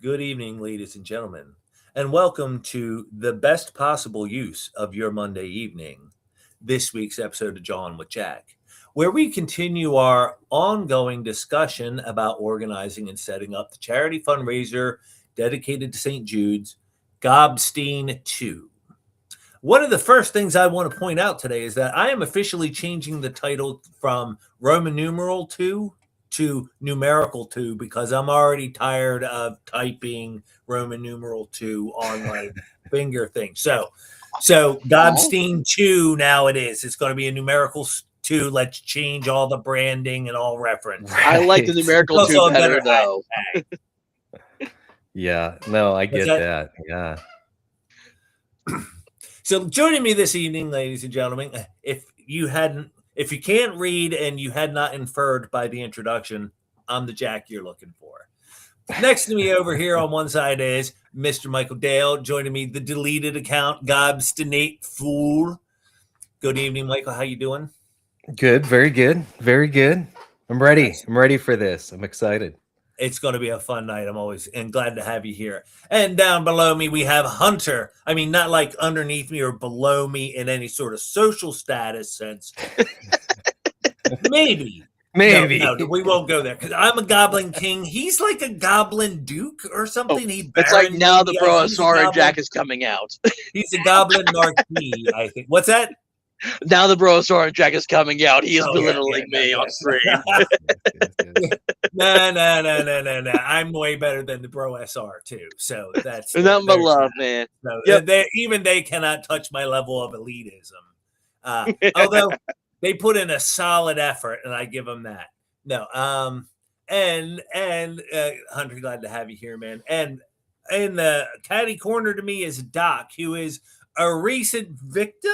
Good evening, ladies and gentlemen, and welcome to the best possible use of your Monday evening. This week's episode of Jawin with Jack, where we continue our ongoing discussion about organizing and setting up the charity fundraiser dedicated to St Jude's, Gobstein 2. One of the first things I want to point out today is that I am officially changing the title from Roman numeral 2 to numerical 2 because I'm already tired of typing Roman numeral 2 on my finger thing. So Gobstein 2 now it is. It's going to be a numerical 2. Let's change all the branding and all reference. Right. I like the numerical 2 better though. Yeah, no, I get that. Yeah. So joining me this evening, ladies and gentlemen, if you can't read and you had not inferred by the introduction, I'm the Jack you're looking for. Next to me over here on one side is Mr. Michael Dale. Joining me, the deleted account, Gobstinate Fool. Good evening, Michael. How you doing? Good, very good, very good. I'm ready. I'm ready for this. I'm excited. It's going to be a fun night. I'm always glad to have you here. And down below me, we have Hunter. I mean, not like underneath me or below me in any sort of social status sense. Maybe. No, we won't go there because I'm a Goblin King. He's like a Goblin Duke or something. It's like now the Broasaur Jack is coming out. He's a Goblin Marquis, I think. What's that? Now the Broasaur Jack is coming out. He is belittling me on stream. No. I'm way better than the Broasaur too. So that's nothing but love, man. So even they cannot touch my level of elitism. Although they put in a solid effort, and I give them that. No, and Hunter, glad to have you here, man. And in the catty corner to me is Doc, who is a recent victim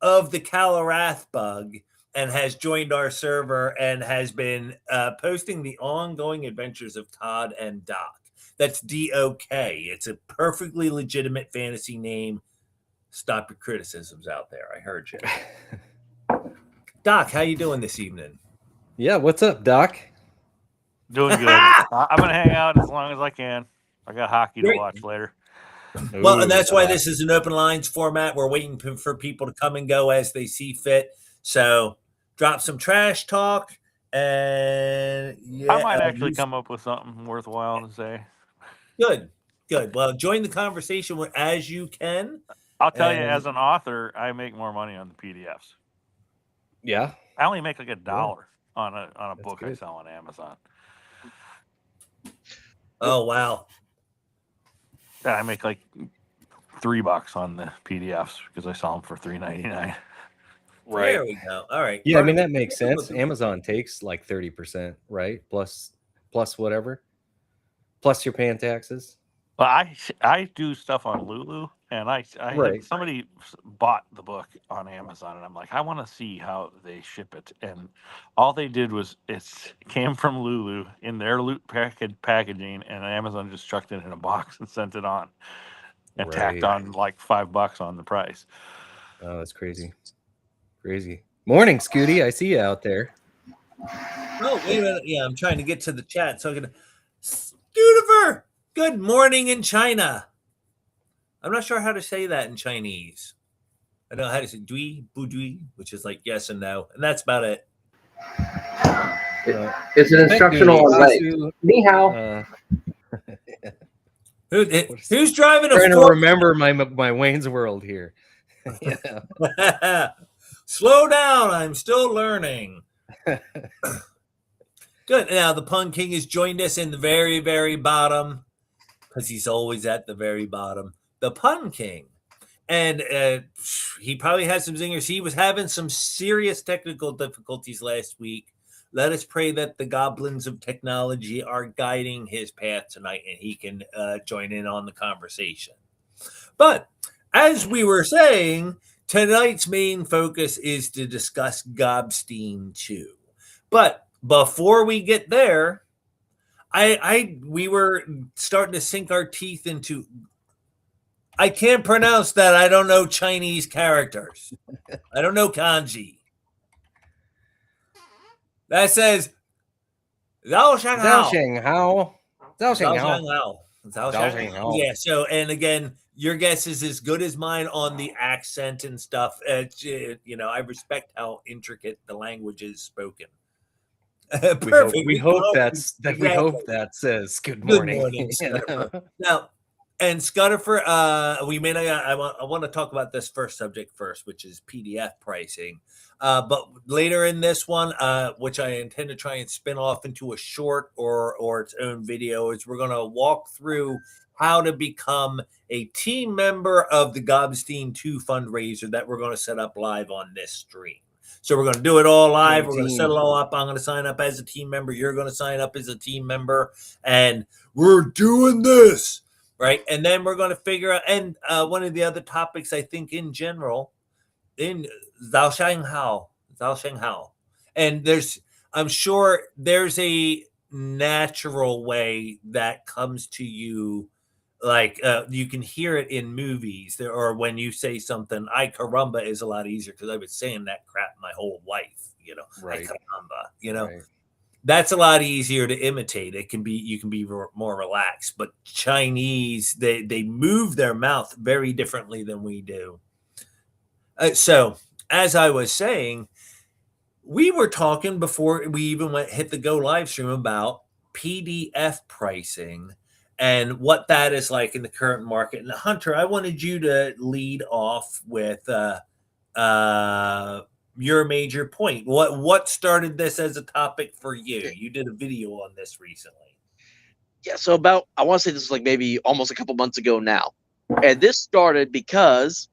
of the Calarath bug and has joined our server and has been posting the ongoing adventures of Todd and Doc. That's D-O-K. It's a perfectly legitimate fantasy name. Stop your criticisms out there. I heard you. Doc, how you doing this evening? Yeah, what's up, Doc? Doing good. I'm going to hang out as long as I can. I got hockey to watch later. Well, and that's why this is an open lines format. We're waiting for people to come and go as they see fit. So drop some trash talk. And I might actually come up with something worthwhile to say. Good. Well, join the conversation as you can. I'll tell you, as an author, I make more money on the PDFs. Yeah. I only make like $1 on a book I sell on Amazon. Oh, wow. I make like $3 on the PDFs because I sell them for $3.99. Right. There we go. All right. Yeah, I mean that makes sense. Amazon takes like 30%, right? Plus whatever. Plus you're paying taxes. Well, I do stuff on Lulu, and somebody bought the book on Amazon, and I'm like, I want to see how they ship it. And all they did was it came from Lulu in their packaging, and Amazon just chucked it in a box and sent it on, and tacked on like $5 on the price. Oh, that's crazy. Morning, Scooty. I see you out there. Oh, wait a minute. Yeah, I'm trying to get to the chat. So I'm going to... Scootifer! Good morning in China. I'm not sure how to say that in Chinese. I don't know how to say dui, budui, which is like yes and no. And that's about it. It's an instructional way. Ni hao. Who's driving I'm trying to remember my Wayne's World here. Slow down. I'm still learning. Good. Now, the Pun King has joined us in the very, very bottom because he's always at the very bottom. The Pun King. And he probably has some zingers. He was having some serious technical difficulties last week. Let us pray that the goblins of technology are guiding his path tonight and he can join in on the conversation. But as we were saying, tonight's main focus is to discuss Gobstein 2. But before we get there, we were starting to sink our teeth into. I can't pronounce that. I don't know Chinese characters. I don't know kanji. That says Zhao Shanghao. Yeah. So, and again, your guess is as good as mine on the accent and stuff. I respect how intricate the language is spoken. Perfect. We hope that says good morning. Good morning, Scudderfer. Now, and Scudderfer, I want to talk about this first subject first, which is PDF pricing. But later in this one, which I intend to try and spin off into a short or its own video, is we're going to walk through how to become a team member of the Gobstein 2 fundraiser that we're going to set up live on this stream. So we're going to do it all live. We're going to set it all up. I'm going to sign up as a team member. You're going to sign up as a team member. And we're doing this, right? And then we're going to figure out, and one of the other topics, I think, in general, in Zhao Shanghao. And I'm sure there's a natural way that comes to you. Like you can hear it in movies or when you say something, "I caramba" is a lot easier because I've been saying that crap my whole life, right. "I caramba," right. That's a lot easier to imitate. You can be more relaxed, but Chinese, they move their mouth very differently than we do. So as I was saying, we were talking before we even hit the go live stream about PDF pricing and what that is like in the current market. And Hunter, I wanted you to lead off with your major point. What started this as a topic for you? You did a video on this recently. Yeah, so I want to say this was like maybe almost a couple months ago now. And this started because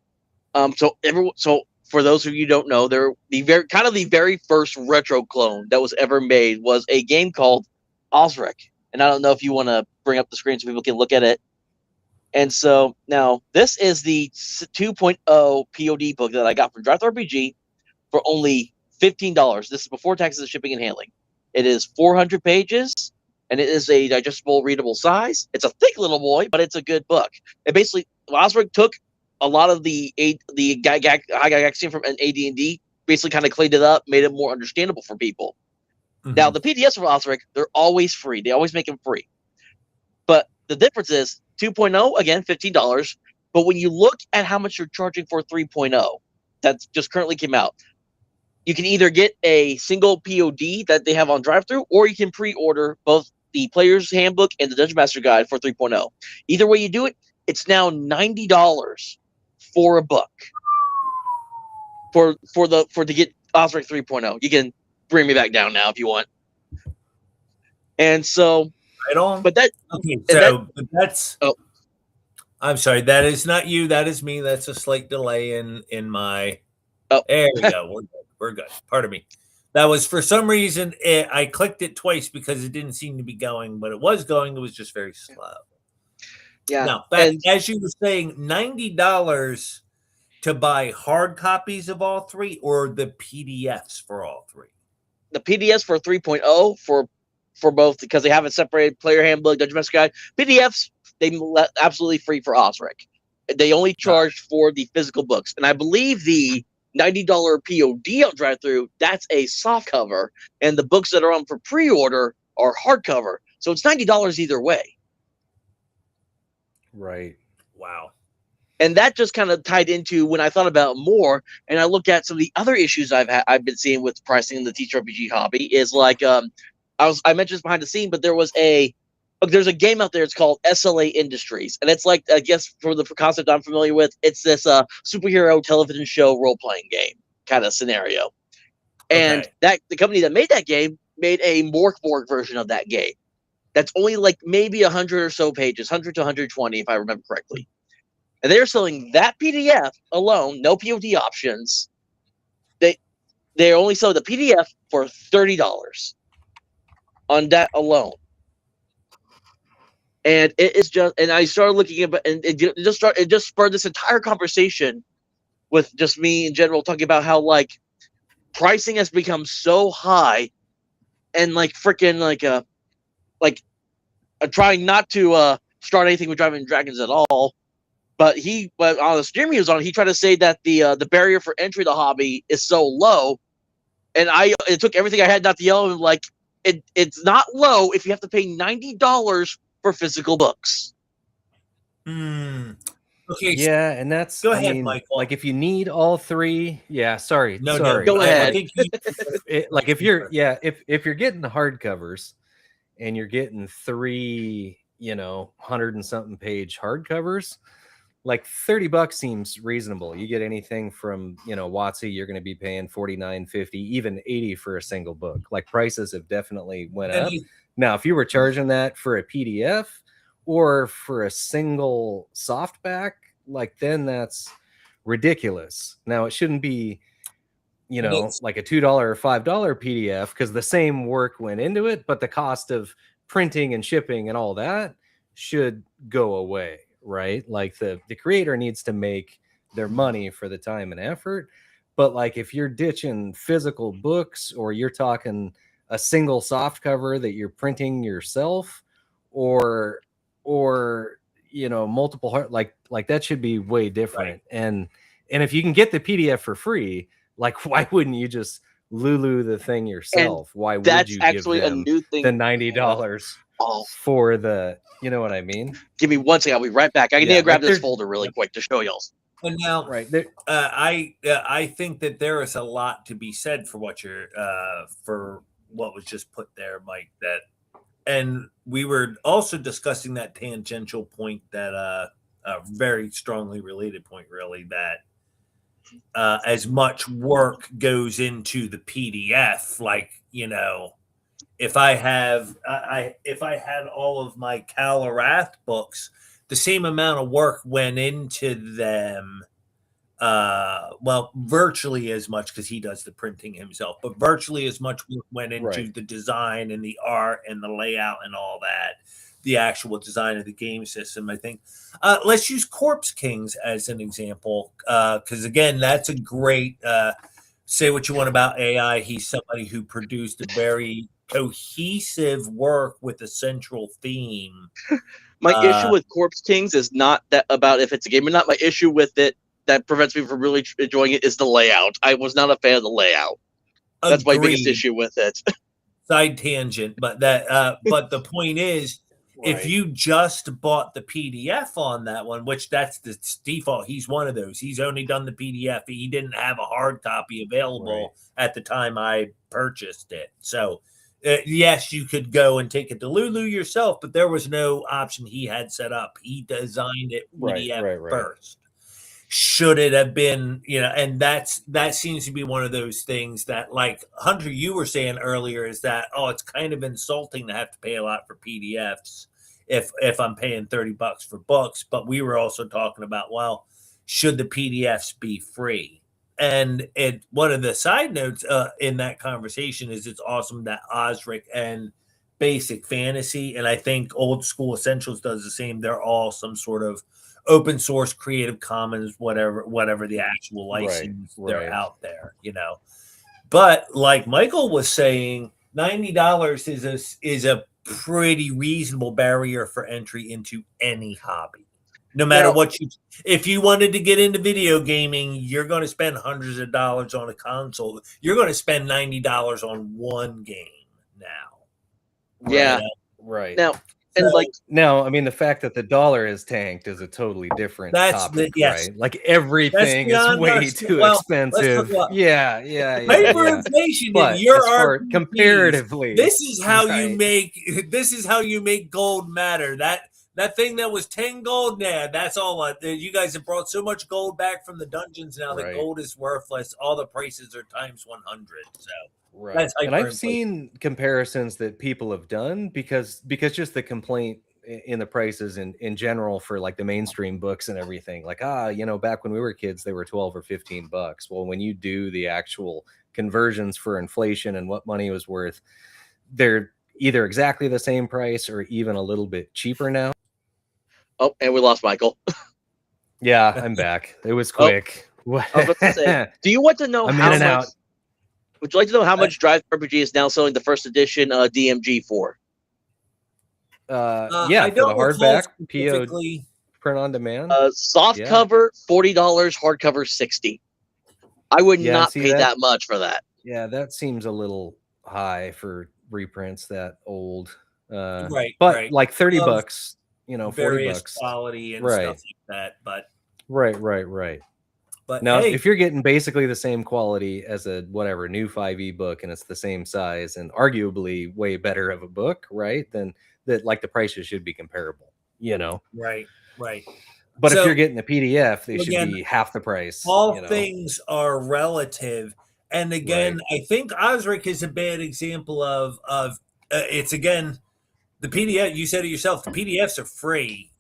so for those of you who don't know, the very first retro clone that was ever made was a game called Osric. And I don't know if you want to bring up the screen so people can look at it. And so now this is the 2.0 POD book that I got from TTRPG for only $15. This is before taxes, shipping, and handling. It is 400 pages, and it is a digestible, readable size. It's a thick little boy, but it's a good book. It basically, Osric took a lot of the Gygaxian from AD&D, basically kind of cleaned it up, made it more understandable for people. Mm-hmm. Now, the PDFs of Osric, they're always free. They always make them free. But the difference is 2.0, again, $15. But when you look at how much you're charging for 3.0, that just currently came out, you can either get a single POD that they have on drive-thru, or you can pre-order both the Player's Handbook and the Dungeon Master Guide for 3.0. Either way you do it, it's now $90 for a book. To get Osric 3.0. You can bring me back down now if you want. And so, right on. But that okay. So that's. Oh, I'm sorry. That is not you. That is me. That's a slight delay in my. Oh, there we go. We're good. Pardon me. That was for some reason I clicked it twice because it didn't seem to be going, but it was going. It was just very slow. Yeah. Now, as you were saying, $90 to buy hard copies of all three, or the PDFs for all three. The PDFs for 3.0 for both, because they have it separated: Player Handbook, Dungeon Master Guide. PDFs they absolutely free for Osric. They only charge for the physical books, and I believe the $90 POD on drive-thru, that's a soft cover, and the books that are on for pre-order are hardcover. So it's $90 either way. Right. Wow. And that just kind of tied into when I thought about more, and I looked at some of the other issues I've been seeing with pricing in the TTRPG hobby. Is like I mentioned this behind the scene, but there's a game out there. It's called SLA Industries, and it's like, I guess for the concept I'm familiar with, it's this superhero television show role playing game kind of scenario. And that the company that made that game made a Morkborg version of that game. That's only like maybe 100 or so pages, 100 to 120 if I remember correctly. And they're selling that PDF alone, no POD options. They only sell the PDF for $30 on that alone. And it is just, and I started looking at, and it just spurred this entire conversation with just me in general, talking about how like pricing has become so high, and like freaking trying not to start anything with Driving Dragons at all. But on the stream he was on, he tried to say that the barrier for entry to the hobby is so low, and it took everything I had not to yell, and like it's not low if you have to pay $90 for physical books. Okay. Yeah, and that's Go ahead, Michael. like if you need all three, sorry. Go ahead. I think like if you're if you're getting the hardcovers and you're getting 3, 100 and something page hardcovers, like $30 seems reasonable. You get anything from, WotC, you're going to be paying $49.50, even $80 for a single book. Like prices have definitely went up. Now, if you were charging that for a PDF or for a single softback, like then that's ridiculous. Now it shouldn't be, like a $2 or $5 PDF because the same work went into it, but the cost of printing and shipping and all that should go away, right? Like the creator needs to make their money for the time and effort. But like if you're ditching physical books, or you're talking a single soft cover that you're printing yourself, or multiple like that should be way different. Right. And if you can get the PDF for free, like why wouldn't you just Lulu the thing yourself? And why would you actually give them a new thing. The $90 for the, you know what I mean? Give me 1 second, I'll be right back. I need to grab this folder really quick to show y'all. And now, I think that there is a lot to be said for what you're for what was just put there, Mike. And we were also discussing that tangential point, that a very strongly related point, really, that as much work goes into the PDF, like, if I had all of my Calarath books, the same amount of work went into them. Virtually as much, because he does the printing himself, but virtually as much work went into the design and the art and the layout and all that, the actual design of the game system. I think let's use Corpse Kings as an example, because again, that's a great say what you want about AI. He's somebody who produced a very cohesive work with a central theme. My issue with Corpse Kings is not that about if it's a game or not. My issue with it that prevents me from really enjoying it is the layout. I was not a fan of the layout. That's my biggest issue with it. Side tangent, but but the point is, if you just bought the PDF on that one, which that's the default, he's one of those. He's only done the PDF. He didn't have a hard copy available at the time I purchased it. So, yes, you could go and take it to Lulu yourself, but there was no option he had set up. He designed it PDF first. Should it have been, and that seems to be one of those things that, like Hunter, you were saying earlier, is that, it's kind of insulting to have to pay a lot for PDFs if I'm paying $30 for books. But we were also talking about, well, should the PDFs be free? And one of the side notes in that conversation is it's awesome that Osric and Basic Fantasy, and I think Old School Essentials does the same. They're all some sort of open source, Creative Commons, whatever the actual license they're out there, But like Michael was saying, $90 is a pretty reasonable barrier for entry into any hobby. No matter if you wanted to get into video gaming, you're going to spend hundreds of dollars on a console. You're going to spend $90 on one game now. Yeah. Right. Now, I mean, the fact that the dollar is tanked is a totally different topic, right? Like everything is way too expensive. Yeah. Hyperinflation, comparatively, this is how you make gold matter. That thing that was 10 gold, that's all. You guys have brought so much gold back from the dungeons now that gold is worthless. All the prices are times 100. So. Right. And I've seen comparisons that people have done because just the complaint in the prices in general for like the mainstream books and everything, like, back when we were kids, they were $12 or $15. Well, when you do the actual conversions for inflation and what money was worth, they're either exactly the same price or even a little bit cheaper now. Oh, and we lost Michael. Yeah, I'm back. It was quick. I was about to say, do you want to know how much? Would you like to know how much Drive RPG is now selling the first edition DMG for? For the hardback PO print on demand. Soft cover $40, hardcover $60. I would not pay that much for that. Yeah, that seems a little high for reprints that old. Right, but right. like 30 Of bucks, 40 various bucks. quality and Right. stuff like that. But But But now, hey, if you're getting basically the same quality as a whatever new 5e book, and it's the same size and arguably way better of a book, right? Then that, like, the prices should be comparable, right. But if So you're getting a PDF, they should again, be half the price. all things are relative. And again, Right. I think Osric is a bad example of it's again the PDF. You said it yourself. The PDFs are free.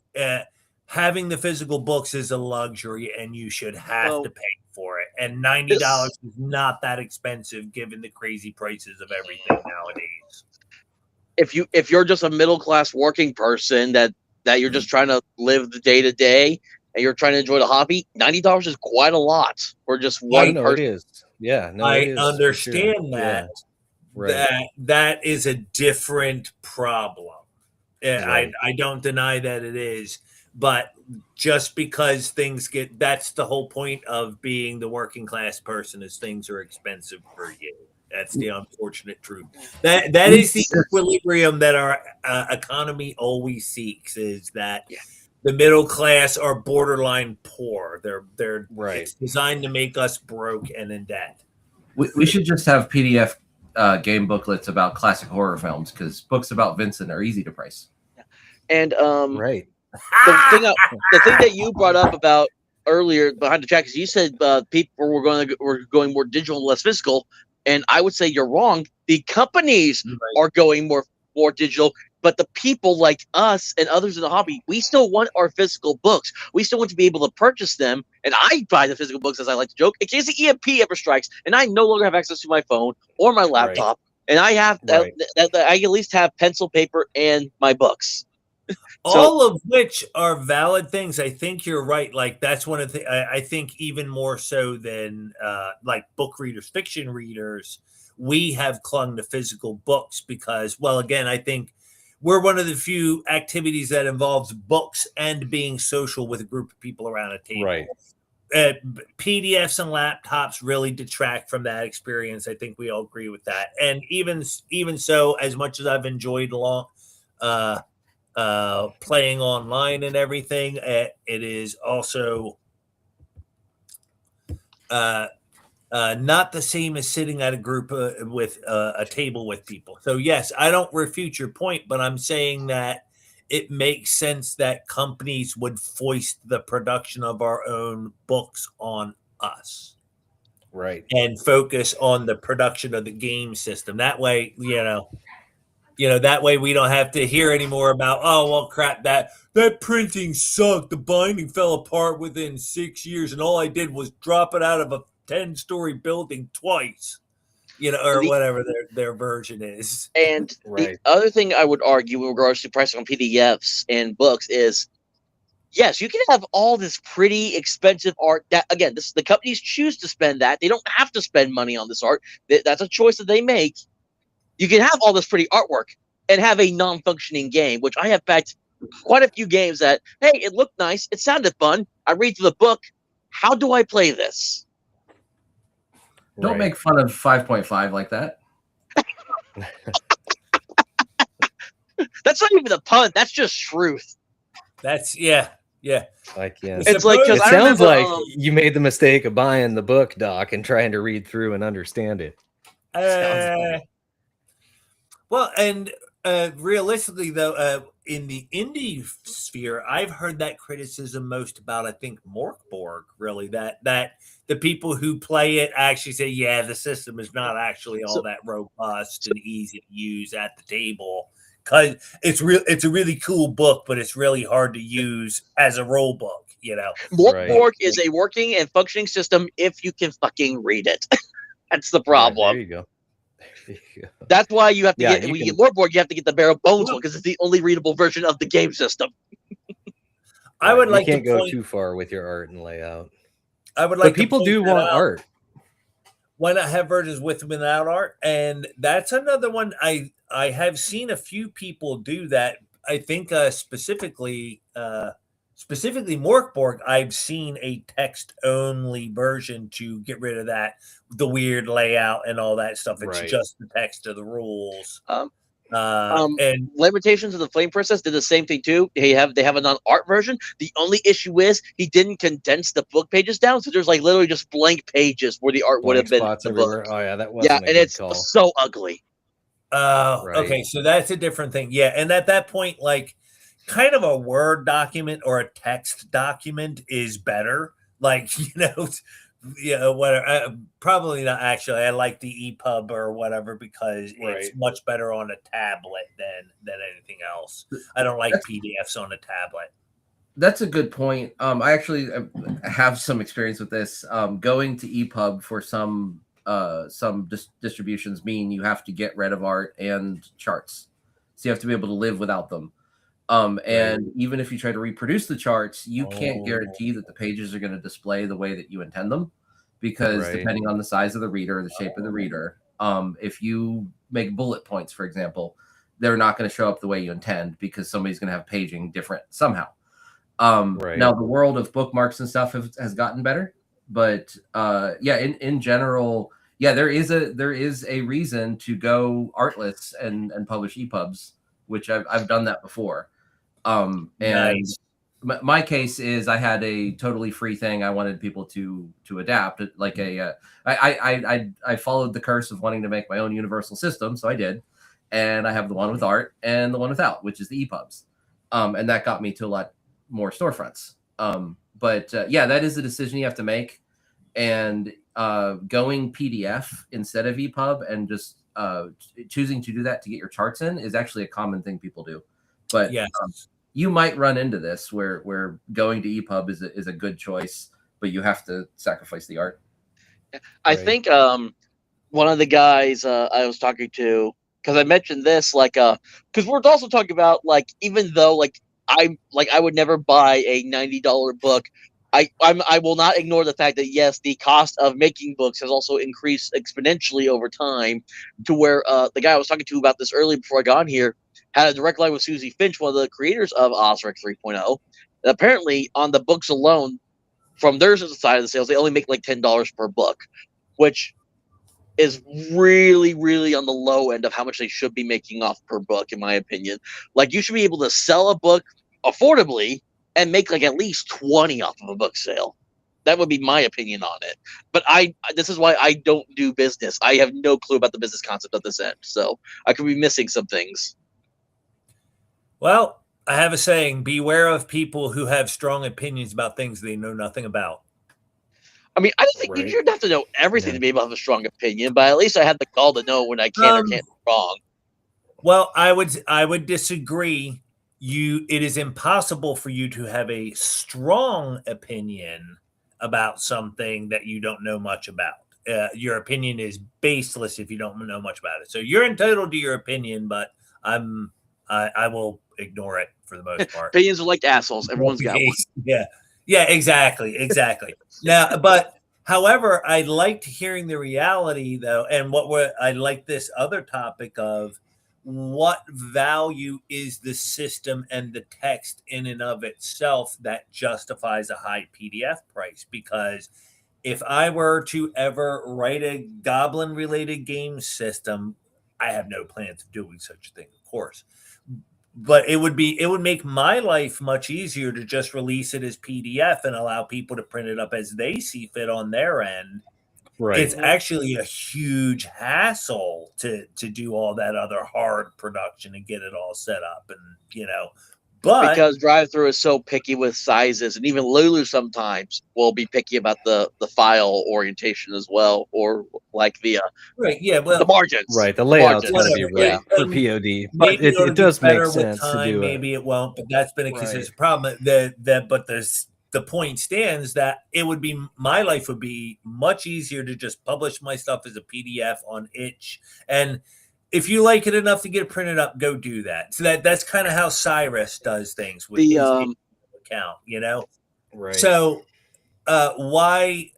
Having the physical books is a luxury, and you should have to pay for it. And $90 is not that expensive, given the crazy prices of everything nowadays. If you're just a middle class working person that you're just trying to live the day to day and you're trying to enjoy the hobby, $90 is quite a lot for just one person. It is. Yeah, no, I it is. understand that. Yeah. Right. That is a different problem. Right. I don't deny that it is, but just because things that's the whole point of being the working class person, is things are expensive for you. That's the unfortunate truth. That is the equilibrium that our economy always seeks, is that the middle class are borderline poor. They're right. It's designed to make us broke and in debt. We should just have PDF game booklets about classic horror films, because books about Vincent are easy to price. And right. The thing that you brought up about earlier behind the track is you said people were going more digital, less physical, and I would say you're wrong. The companies are going more digital, but the people like us and others in the hobby, we still want our physical books. We still want to be able to purchase them, and I buy the physical books, as I like to joke, in case the EMP ever strikes, and I no longer have access to my phone or my laptop, and I have I at least have pencil, paper, and my books. All of which are valid things. I think you're right. Like, that's one of the I think even more so than like book readers, fiction readers, we have clung to physical books because, well, again, I think we're one of the few activities that involves books and being social with a group of people around a table. Right. PDFs and laptops really detract from that experience. I think we all agree with that. And even so, as much as I've enjoyed playing online and everything, it is also not the same as sitting at a group with a table with people. So yes, I don't refute your point, but I'm saying that it makes sense that companies would foist the production of our own books on us, right, and focus on the production of the game system. That way, that way we don't have to hear anymore about, oh, well, crap, that printing sucked. The binding fell apart within 6 years, and all I did was drop it out of a 10-story building twice, or whatever their version is. And the other thing I would argue in regards to pricing on PDFs and books is, yes, you can have all this pretty expensive art that, again, the companies choose to spend that. They don't have to spend money on this art. That's a choice that they make. You can have all this pretty artwork and have a non-functioning game, which I have backed quite a few games that, hey, it looked nice, it sounded fun, I read through the book, how do I play this? Don't make fun of 5.5 like that. That's not even a pun, that's just truth. That's, yeah. Like, yeah. It's like, because it sounds like you made the mistake of buying the book, Doc, and trying to read through and understand it. Well, and realistically, though, in the indie sphere, I've heard that criticism most about, I think, Morkborg, really, that the people who play it actually say, yeah, the system is not actually all that robust and easy to use at the table, because it's a really cool book, but it's really hard to use as a role book, Morkborg is a working and functioning system if you can fucking read it. That's the problem. There you go. That's why you have to get, when you get Morkborg, you have to get the bare bones one, because it's the only readable version of the game system. I would like you can't go too far with your art and layout. I would like, but people do want art. Why not have versions with and without art? And that's another one. I have seen a few people do that. I think specifically Morkborg, I've seen a text-only version to get rid of the weird layout and all that stuff. It's just the text of the rules. And Lamentations of the Flame Princess did the same thing too. They have a non-art version. The only issue is he didn't condense the book pages down, so there's like literally just blank pages where the art would have been spots in the everywhere. book. Oh yeah, that wasn't a and good it's call. so ugly. Right. Okay, so that's a different thing. Yeah, and at that point, like, kind of a Word document or a text document is better. Like, whatever. Probably not actually. I like the EPUB or whatever because it's much better on a tablet than anything else. I don't like PDFs on a tablet. That's a good point. I actually have some experience with this. Going to EPUB for some distributions mean you have to get rid of art and charts, so you have to be able to live without them. And even if you try to reproduce the charts, you can't guarantee that the pages are going to display the way that you intend them, because depending on the size of the reader or the shape of the reader, if you make bullet points, for example, they're not going to show up the way you intend because somebody's going to have paging different somehow. Now the world of bookmarks and stuff has gotten better, but in general, there is a reason to go artless and publish EPUBs, which I've done that before. And nice. My case is I had a totally free thing I wanted people to adapt, like I followed the curse of wanting to make my own universal system, so I did, and I have the one with art and the one without, which is the EPUBs, and that got me to a lot more storefronts. But that is a decision you have to make, and going PDF instead of EPUB and just choosing to do that to get your charts in is actually a common thing people do. But you might run into this where going to EPUB is a good choice, but you have to sacrifice the art. I think one of the guys I was talking to, because I mentioned this, because we're also talking about, like, even though I would never buy a $90 book, I will not ignore the fact that yes, the cost of making books has also increased exponentially over time, to where the guy I was talking to about this earlier before I got on here had a direct line with Susie Finch, one of the creators of Osric 3.0. And apparently, on the books alone, from their side of the sales, they only make like $10 per book, which is really, really on the low end of how much they should be making off per book, in my opinion. Like, you should be able to sell a book affordably and make like at least 20 off of a book sale. That would be my opinion on it. But this is why I don't do business. I have no clue about the business concept at this end, so I could be missing some things. Well, I have a saying: beware of people who have strong opinions about things they know nothing about. I mean, I don't think you should have to know everything to be able to have a strong opinion, but at least I had the gall to know when I can or can't be wrong. Well, I would disagree. It is impossible for you to have a strong opinion about something that you don't know much about. Your opinion is baseless if you don't know much about it. So you're entitled to your opinion, but I will ignore it for the most part. Opinions are like assholes. Everyone's got one. Yeah, exactly. Now, but however, I liked hearing the reality though, and I like this other topic of what value is the system and the text in and of itself that justifies a high PDF price. Because if I were to ever write a goblin related game system, I have no plans of doing such a thing, of course. But it would make my life much easier to just release it as PDF and allow people to print it up as they see fit on their end. Right. It's actually a huge hassle to do all that other hard production and get it all set up, and but because drive-thru is so picky with sizes, and even Lulu sometimes will be picky about the file orientation as well, or like the the margins, the layout's going to be right for POD, but it does make sense to do it. Maybe it won't, but that's been a consistent problem. But the point stands that my life would be much easier to just publish my stuff as a PDF on itch, and if you like it enough to get it printed up, go do that. So that's kind of how Cyrus does things with his account, Right. So why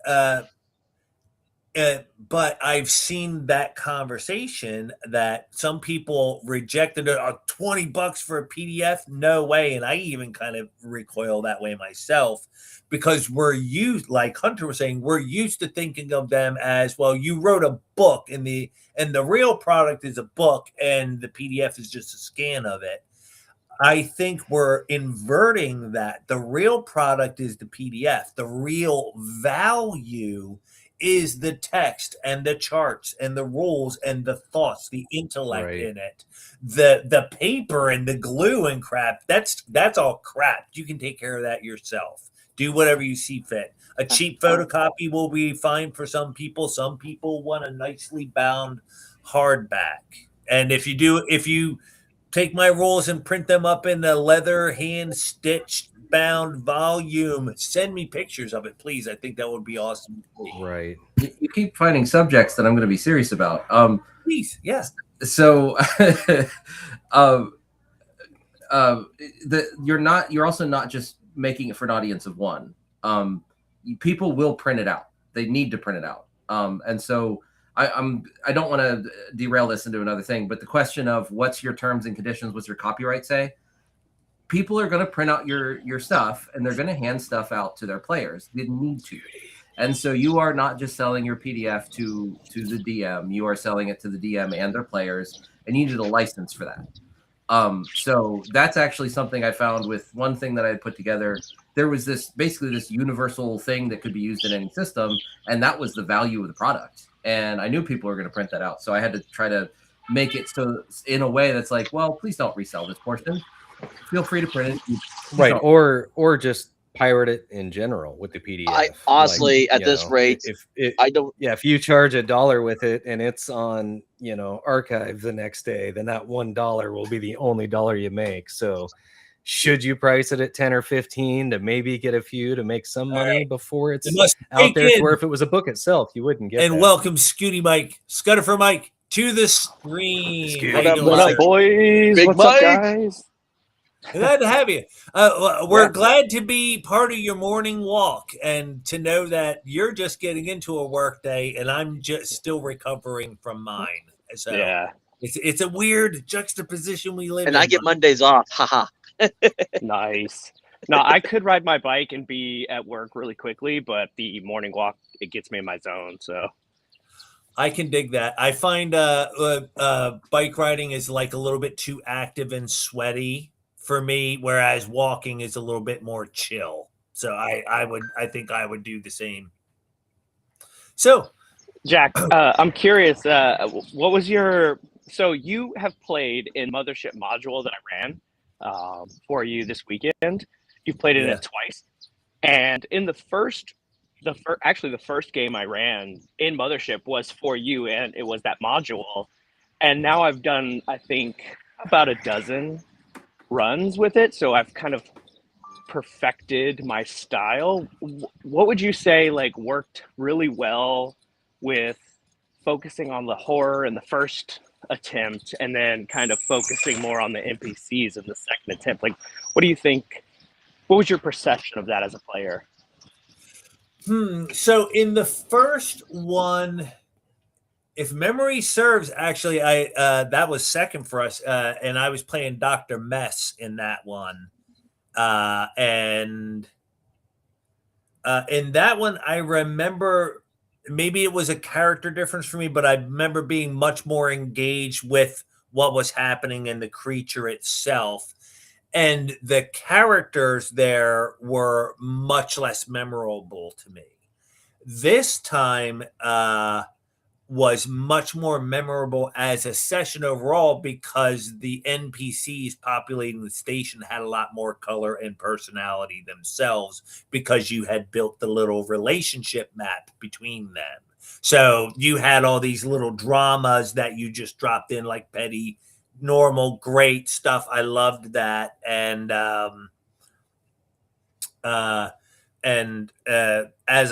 But I've seen that conversation that some people rejected it. $20 for a PDF? No way. And I even kind of recoil that way myself because we're used, like Hunter was saying, we're used to thinking of them as, well, you wrote a book and the real product is a book and the PDF is just a scan of it. I think we're inverting that. The real product is the PDF. The real value is the text and the charts and the rules and the thoughts, the intellect in it. The paper and the glue and crap, that's all crap. You can take care of that yourself. Do whatever you see fit. A cheap photocopy will be fine for some people. Some people want a nicely bound hardback. And if you take my rules and print them up in a leather hand stitched bound volume, send me pictures of it, please. I think that would be awesome. Right. You keep finding subjects that I'm going to be serious about. Please, yes. So, you're also not just making it for an audience of one. People will print it out. They need to print it out. And so I don't want to derail this into another thing, but the question of what's your terms and conditions, what's your copyright say? People are going to print out your stuff and they're going to hand stuff out to their players. They need to. And so you are not just selling your PDF to the DM, you are selling it to the DM and their players, and you need a license for that. So that's actually something I found with one thing that I had put together. There was basically this universal thing that could be used in any system, and that was the value of the product. And I knew people were going to print that out. So I had to try to make it so in a way that's like, well, please don't resell this portion. Feel free to print it. Right. Or just pirate it in general with the PDF. I honestly, at this rate, if you charge $1 with it and it's on, archive the next day, then that $1 will be the only dollar you make. So should you price it at 10 or 15 to maybe get a few to make some money before it's out there? To where if it was a book itself, you wouldn't get and that. Welcome Scudder Mike to the screen. What up, boys? Big What's Mike? up, guys? Glad to have you. We're glad to be part of your morning walk and to know that you're just getting into a work day and I'm just still recovering from mine. So yeah, it's a weird juxtaposition we live in. And I get Mondays off. Haha. nice. No, I could ride my bike and be at work really quickly, but the morning walk, it gets me in my zone. So I can dig that. I find bike riding is like a little bit too active and sweaty for me, whereas walking is a little bit more chill. So I think I would do the same. So, Jack, I'm curious. What was your? So you have played in Mothership module that I ran for you this weekend. You've played in it twice, and in the first game I ran in Mothership was for you, and it was that module. And now I've done, I think, about a dozen runs with it, so I've kind of perfected my style. What would you say worked really well with focusing on the horror in the first attempt and then kind of focusing more on the NPCs in the second attempt? What do you think? What was your perception of that as a player? So in the first one, if memory serves, actually, that was second for us, and I was playing Dr. Mess in that one, and in that one, I remember maybe it was a character difference for me, but I remember being much more engaged with what was happening in the creature itself, and the characters there were much less memorable to me. This time, was much more memorable as a session overall because the NPCs populating the station had a lot more color and personality themselves because you had built the little relationship map between them. So you had all these little dramas that you just dropped in like petty, normal, great stuff. I loved that. And as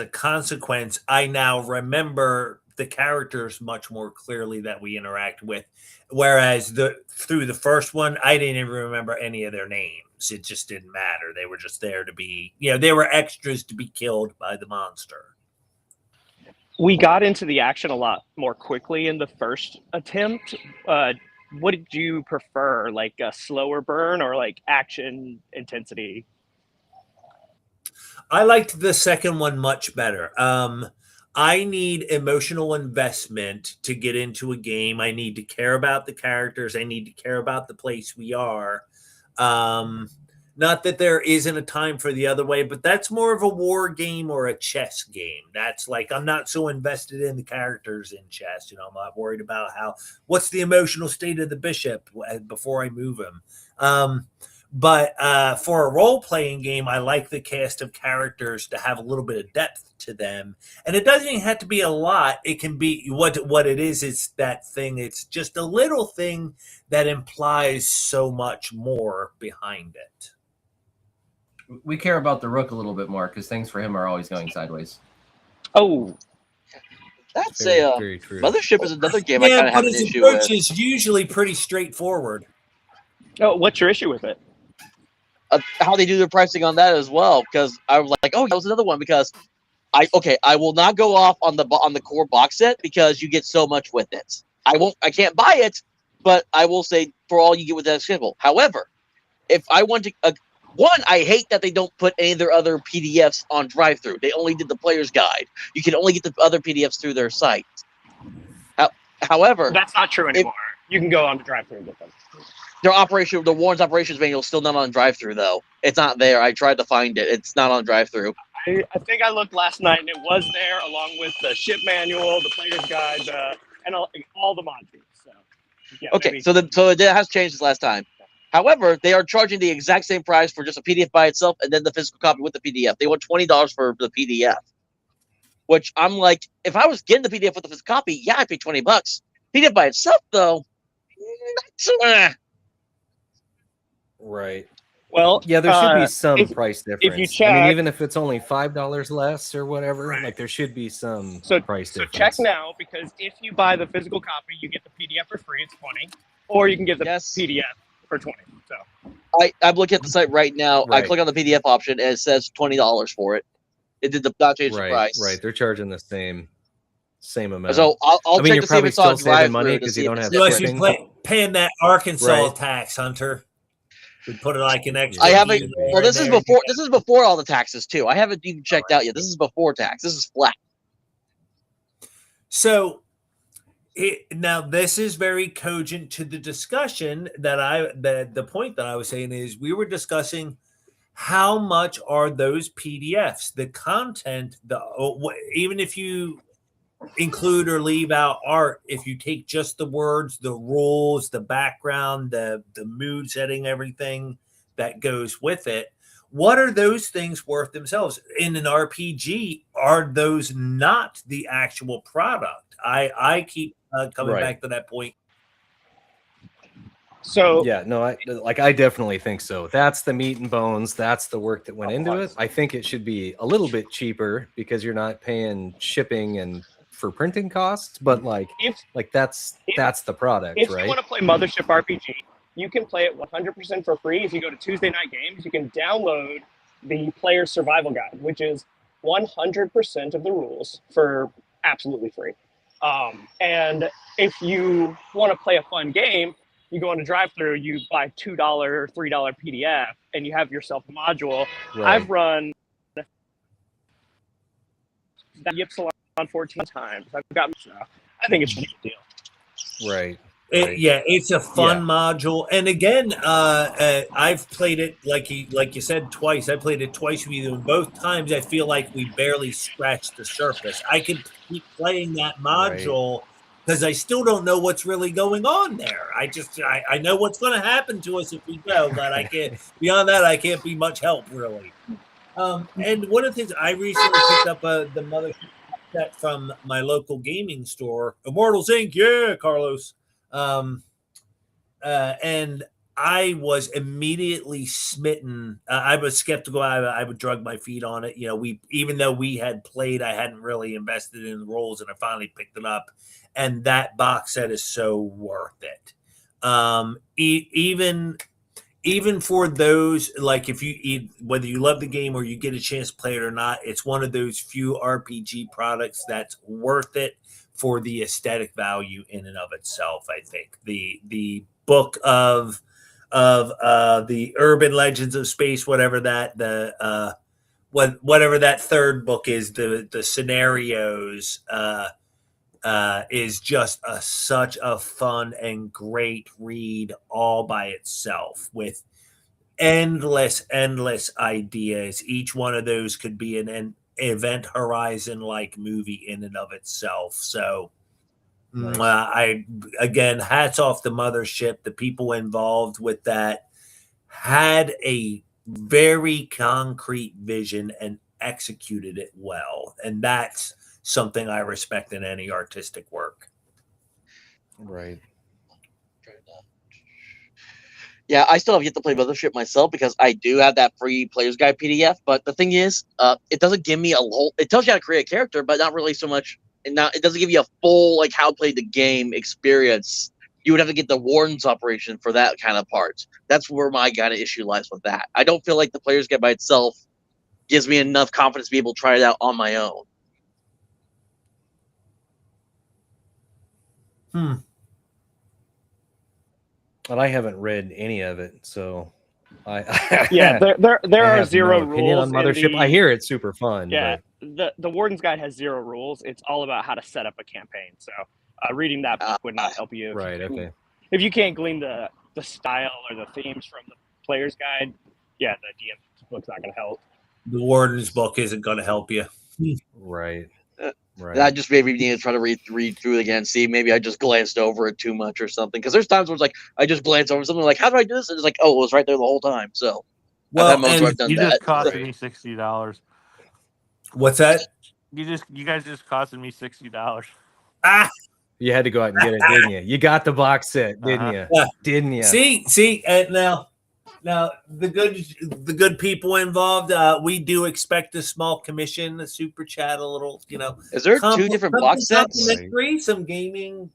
a consequence, I now remember the characters much more clearly that we interact with, whereas through the first one, I didn't even remember any of their names. It just didn't matter. They were just there to be, they were extras to be killed by the monster. we got into the action a lot more quickly in the first attempt. What did you prefer, like a slower burn or like action intensity? I liked the second one much better. I need emotional investment to get into a game. I need to care about the characters. I need to care about the place we are. Not that there isn't a time for the other way, but that's more of a war game or a chess game. That's like, I'm not so invested in the characters in chess. I'm not worried about what's the emotional state of the bishop before I move him. But for a role-playing game, I like the cast of characters to have a little bit of depth to them. And it doesn't even have to be a lot. It can be what it is. It's that thing. It's just a little thing that implies so much more behind it. We care about the rook a little bit more because things for him are always going sideways. Oh, That's very true. Mothership is another game I kind of have an issue approach with. is usually pretty straightforward. oh, what's your issue with it? How they do their pricing on that as well, because I was like, oh, that was another one, because I will not go off on the core box set because you get so much with it. I can't buy it, but I will say for all you get with that symbol. However, if I want to I hate that they don't put any of their other PDFs on drive-thru. They only did the player's guide. You can only get the other PDFs through their site. However, That's not true anymore. You can go on the drive-thru and get them. the Warren's operations manual is still not on drive-thru though. It's not there. I tried to find it. It's not on drive-thru. I think I looked last night and it was there along with the ship manual, the player's guide, and all the modules. So, yeah, Okay, maybe. so it has changed this last time. However, they are charging the exact same price for just a PDF by itself and then the physical copy with the PDF. They want $20 for the PDF, which I'm like, if I was getting the PDF with the physical copy, yeah, I'd pay $20. PDF by itself, though, Right. Well, Yeah, there should be some price difference. if you I check, mean, even if it's only $5 less or whatever, like there should be some price difference. So check now, because if you buy the physical copy, you get the PDF for free. It's 20, or you can get the PDF for 20. So I'm looking at the site right now. Right. I click on the PDF option and it says $20 for it. It did not change the price. Right. They're charging the same amount. So I'll I mean, check you're to see if probably it's on still saving money drive-thru to because see you if don't it's have Unless different. you're paying that Arkansas Right. tax, Hunter. We put it like an extra. I haven't. E Well, this is there. before. This is before all the taxes too. I haven't even checked out yet. This is before tax. This is flat. So now this is very cogent to the discussion that the point that I was saying is we were discussing how much are those PDFs, the content, even if you include or leave out art, if you take just the words, the rules, the background, the mood setting, everything that goes with it, what are those things worth themselves? In an RPG, are those not the actual product? I keep coming back to that point. So yeah, no, I definitely think so. That's the meat and bones. That's the work that went into it. I think it should be a little bit cheaper because you're not paying shipping and for printing costs, but that's the product, if right? you want to play Mothership RPG, you can play it 100% for free. If you go to Tuesday Night Games, you can download the Player's Survival Guide, which is 100% of the rules for absolutely free. And if you want to play a fun game, you go on a drive-thru, you buy $2 or $3 PDF, and you have yourself a module. Right. I've run that Ypsilon 14 times. I've got. I think it's a good deal. Right. Yeah, it's a fun module, and again, I've played it like you said twice. I played it twice with you, and both times I feel like we barely scratched the surface. I could keep playing that module because I still don't know what's really going on there. I know what's going to happen to us if we go, but I can't. Beyond that, I can't be much help really. And one of the things I recently picked up the Mothership set from my local gaming store, Immortals Inc. Yeah, Carlos. And I was immediately smitten. I was skeptical. I would drug my feet on it. Even though we had played, I hadn't really invested in the roles, and I finally picked it up. And that box set is so worth it. even for those, like if you whether you love the game or you get a chance to play it or not, it's one of those few RPG products that's worth it for the aesthetic value in and of itself. I think the book of the urban legends of space, whatever that whatever that third book is, the scenarios is just such a fun and great read all by itself, with endless ideas. Each one of those could be an Event Horizon like movie in and of itself. So Nice. I again, hats off the mothership. The people involved with that had a very concrete vision and executed it well, and that's something I respect in any artistic work. Right. Yeah, I still have yet to play Mothership myself because I do have that free player's guide PDF. But the thing is, it doesn't give me a whole. It tells you how to create a character, but not really so much. And now it doesn't give you a full like how to play the game experience. You would have to get the Warden's operation for that kind of part. That's where my kind of issue lies with that. I don't feel like the player's guide by itself gives me enough confidence to be able to try it out on my own. And I haven't read any of it, so there are zero no opinion rules on Mothership. I hear it's super fun. Yeah, but the Warden's Guide has zero rules. It's all about how to set up a campaign. So reading that book would not help you. Right. Okay. If you can't glean the style or the themes from the player's guide, yeah, the DM's book's not going to help. The Warden's book isn't going to help you. Right. Right. I just maybe need to try to read through it again. See, maybe I just glanced over it too much or something. Because there's times where it's like I just glance over something like, how do I do this? And it's like, oh, it was right there the whole time. So, well, I've had moments where I've done you that. just costed me $60. What's that? You guys just costed me $60. Ah, you had to go out and get it, didn't you? You got the box set, didn't you? Yeah. Didn't you? See, now the good people involved, we do expect a small commission, a super chat, a little, Is there two different box sets? Some gaming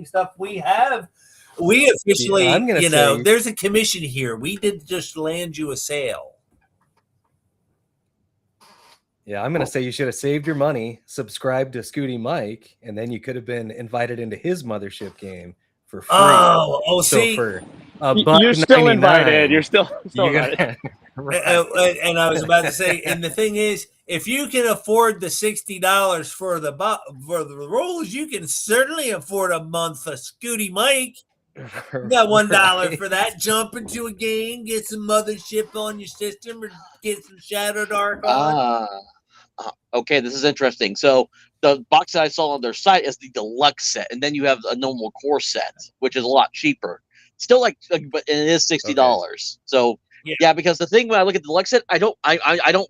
stuff. We officially, I'm gonna say, there's a commission here. We did just land you a sale. Yeah, I'm going to say you should have saved your money, subscribed to Scooty Mike, and then you could have been invited into his Mothership game for free. Oh, so see, for you're still invited. You're still invited. Right. And I was about to say, and the thing is, if you can afford the $60 for the rolls, you can certainly afford a month of Scooty Mike. You got $1 for that. Jump into a game, get some Mothership on your system, or get some Shadow Dark on. Okay, this is interesting. So the box that I saw on their site is the deluxe set, and then you have a normal core set, which is a lot cheaper. Still but it is $60. Okay. So yeah, because the thing when I look at the deluxe set, I don't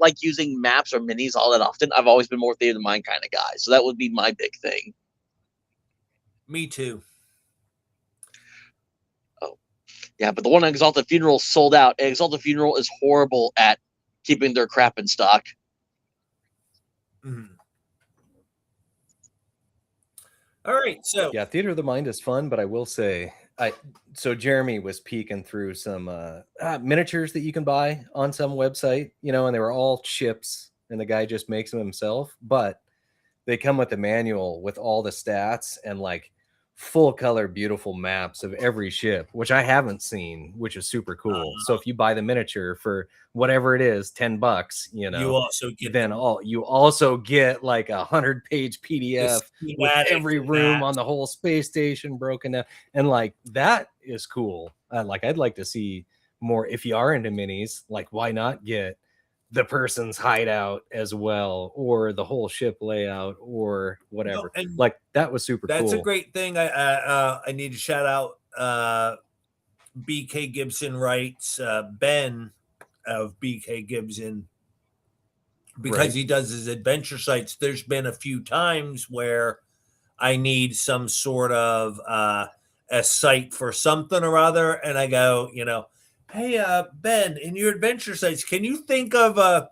like using maps or minis all that often. I've always been more theater of mind kind of guy, so that would be my big thing. Me too. Oh, yeah, but the one on Exalted Funeral sold out. And Exalted Funeral is horrible at keeping their crap in stock. Mm-hmm. All right, so yeah, Theater of the Mind is fun, but I will say, so Jeremy was peeking through some miniatures that you can buy on some website, and they were all ships, and the guy just makes them himself, but they come with a manual with all the stats and like full color, beautiful maps of every ship, which I haven't seen, which is super cool. So if you buy the miniature for whatever it is, $10, you also get like 100-page PDF with every room on the whole space station broken down, and like that is cool. I'd like to see more. If you are into minis, like why not get the person's hideout as well, or the whole ship layout, or whatever. Like that was super cool. That's a great thing. I need to shout out BK Gibson writes, Ben of BK Gibson, because he does his adventure sites. There's been a few times where I need some sort of a site for something or other, and I go, hey, Ben, in your adventure sites, can you think of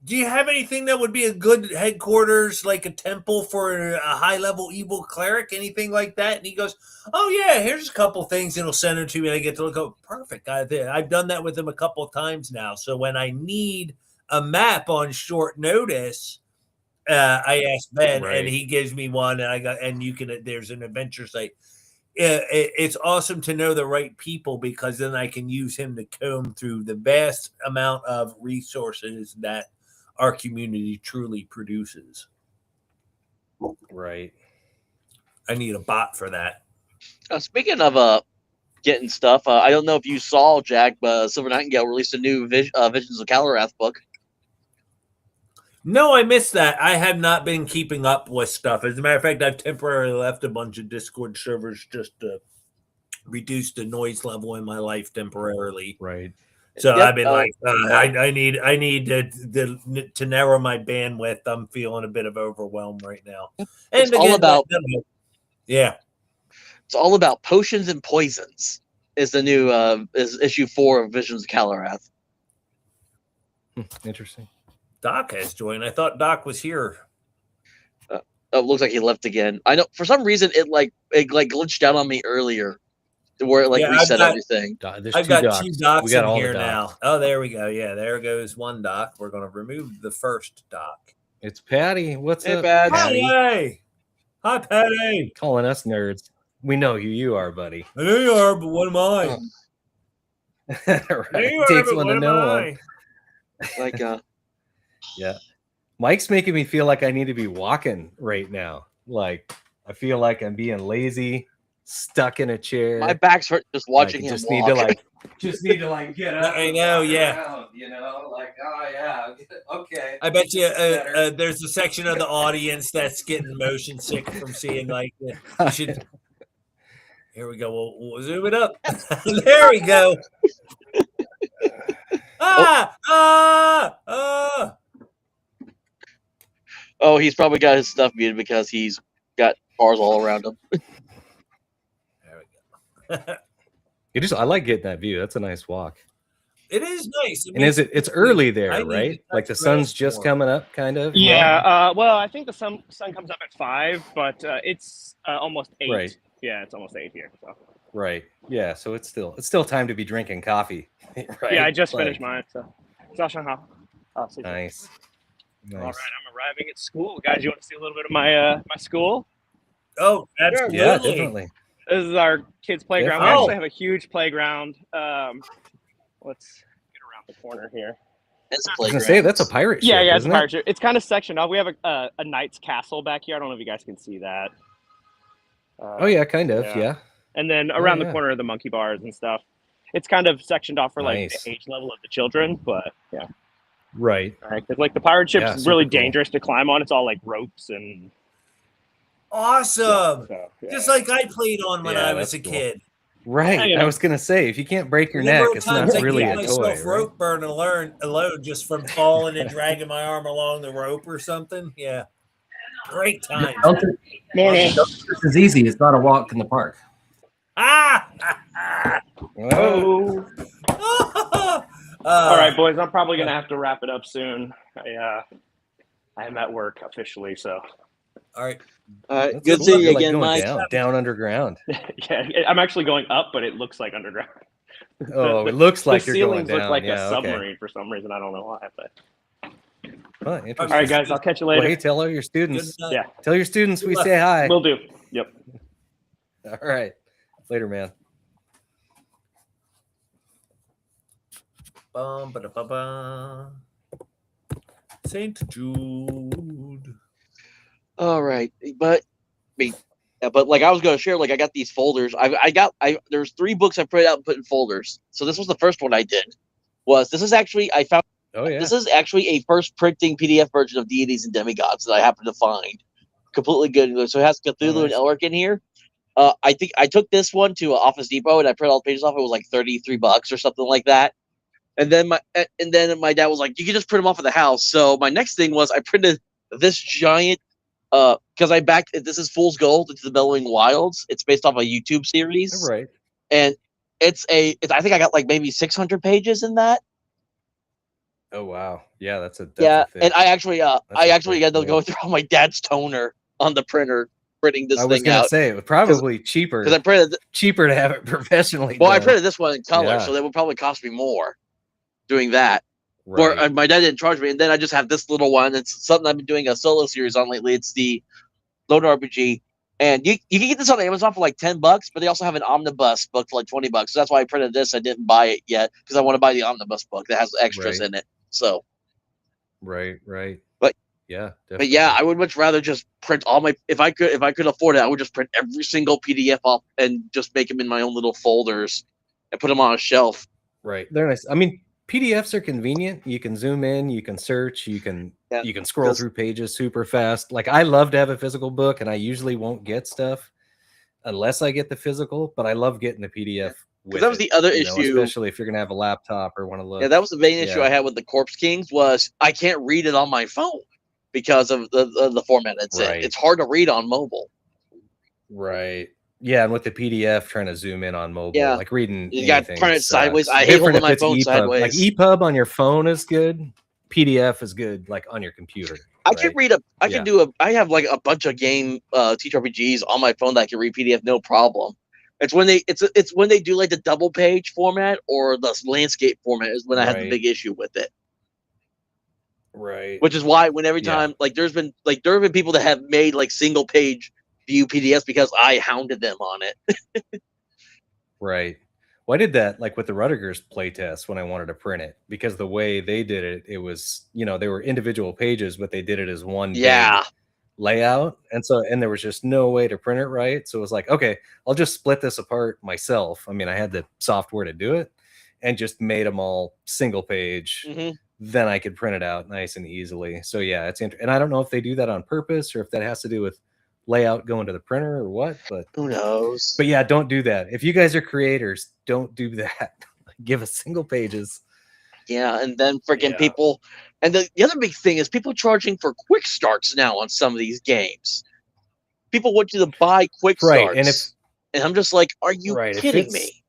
Do you have anything that would be a good headquarters, like a temple for a high-level evil cleric, anything like that? And he goes, oh, yeah, here's a couple things, and he'll send it to me, and I get to look up. Perfect. I've done that with him a couple of times now. So when I need a map on short notice, I ask Ben, and he gives me one, and there's an adventure site. It's awesome to know the right people, because then I can use him to comb through the vast amount of resources that our community truly produces. Right. I need a bot for that. Speaking of getting stuff, I don't know if you saw, Jack, but Silver Nightingale released a new Visions of Calarath book. No, I missed that. I have not been keeping up with stuff. As a matter of fact, I've temporarily left a bunch of Discord servers just to reduce the noise level in my life temporarily. Right. So I've been I need to narrow my bandwidth. I'm feeling a bit of overwhelm right now. And it's all about It's all about potions and poisons. Is the new is issue 4 of Visions of Calarath. Interesting. Doc has joined. I thought Doc was here. It looks like he left again. I know for some reason it glitched out on me earlier, where it reset everything. I've got 2 docs in here now. Oh, there we go. Yeah, there goes one doc. We're going to remove the first doc. It's Patty. What's up, Patty? Hey, hi, Patty. Calling us nerds. We know who you are, buddy. I know you are, but what am I? Right. Takes one to know one. Yeah. Mike's making me feel like I need to be walking right now. Like, I feel like I'm being lazy, stuck in a chair. My back's hurt just watching him just walk. Need to get up. I know, yeah. Around, oh yeah, okay. I bet you there's a section of the audience that's getting motion sick from seeing you should. Here we go. We'll zoom it up. There we go. Oh, he's probably got his stuff muted because he's got cars all around him. There we go. I like getting that view. That's a nice walk. It is nice. And it's early there, right? Like the sun's just coming up, kind of. Yeah. Well, I think the sun comes up at 5, but it's almost 8. Right. Yeah, it's almost 8 here. So. Right. Yeah. So it's still time to be drinking coffee. Right? Yeah, I just finished mine. So. Nice. All right, I'm arriving at school, guys. You want to see a little bit of my my school? Oh, absolutely. Yeah, definitely. This is our kids' playground. We actually have a huge playground. Let's get around the corner here. It's a I was gonna say that's a pirate ship. Yeah, it's a isn't pirate ship. It's kind of sectioned off. We have a knight's castle back here. I don't know if you guys can see that. Oh yeah, kind of. Yeah. And then around the corner are the monkey bars and stuff. It's kind of sectioned off for the age level of the children, but yeah. Right. All right. Because the pirate ship's really dangerous to climb on. It's all like ropes and. Awesome. Just like I played on when I was a kid. Right. I was gonna say, if you can't break your neck, it's not really a toy. Right? Rope burn alone just from falling and dragging my arm along the rope or something. Yeah. Great time. This is easy. It's not a walk in the park. All right, boys. I'm probably gonna have to wrap it up soon. I am at work officially, so. All right. Good seeing you again, Mike. Down underground. Yeah, I'm actually going up, but it looks like underground. Oh, it looks like you're going down. The ceilings look like a submarine for some reason. I don't know why, but. All right, guys. I'll catch you later. Well, hey, tell all your students. Yeah. Tell your students we say hi. Will do. Yep. All right. Later, man. St Jude. All right, but like I was going to share, like I got these folders. There's 3 books I printed out and put in folders. So this was the first one I did. This is actually This is actually a first printing PDF version of Deities and Demigods that I happened to find. Completely good. So it has Cthulhu and Elric in here. I think I took this one to Office Depot and I printed all the pages off. It was like $33 or something like that. And then my dad was like, "You can just print them off at the house." So my next thing was I printed this giant. Because this is Fool's Gold. It's the Bellowing Wilds. It's based off a YouTube series. Right. And I think I got like maybe 600 pages in that. Oh wow, yeah, that's a and I actually ended up going through all my dad's toner on the printer, printing this thing out. I was gonna say it was probably cheaper because I printed cheaper to have it professionally. Well, I printed this one in color, so that would probably cost me more doing that. Right. Or my dad didn't charge me, and then I just have this little one. It's something I've been doing a solo series on lately. It's the Load RPG, and you can get this on Amazon for like $10, but they also have an omnibus book for like $20. So that's why I printed this. I didn't buy it yet because I want to buy the omnibus book that has extras in it. So, right. But yeah, definitely. But yeah, I would much rather just print all my. If I could afford it, I would just print every single PDF off and just make them in my own little folders and put them on a shelf. Right, they're nice. I mean, PDFs are convenient. You can zoom in, you can search, you can scroll through pages super fast. Like I love to have a physical book, and I usually won't get stuff unless I get the physical. But I love getting the PDF. Because that was the other issue, especially if you're gonna have a laptop or want to look. Yeah, that was the main issue I had with the Corpse Kings was I can't read it on my phone because of the format it's in. It's hard to read on mobile. Right. Yeah, and with the PDF, trying to zoom in on mobile, like reading, you got to print it sideways. I hate holding my phone sideways. Like EPUB on your phone is good. PDF is good, like on your computer. I can read I have like a bunch of game TTRPGs on my phone that I can read PDF no problem. It's when they do like the double page format or the landscape format is when I have the big issue with it. Right. Which is why every time like there have been people that have made like single page view PDFs because I hounded them on it. Right. Well, I did that like with the Rudiger's playtest when I wanted to print it because the way they did it, it was, they were individual pages, but they did it as one big layout. And there was just no way to print it right. So it was like, okay, I'll just split this apart myself. I mean, I had the software to do it and just made them all single page. Then I could print it out nice and easily. So yeah, and I don't know if they do that on purpose or if that has to do with layout going to the printer or what, but who knows? But yeah, don't do that. If you guys are creators, don't do that. Give us single pages. Yeah, and then freaking people, and the other big thing is people charging for quick starts now on some of these games. People want you to buy quick starts, and I'm just like, are you kidding me?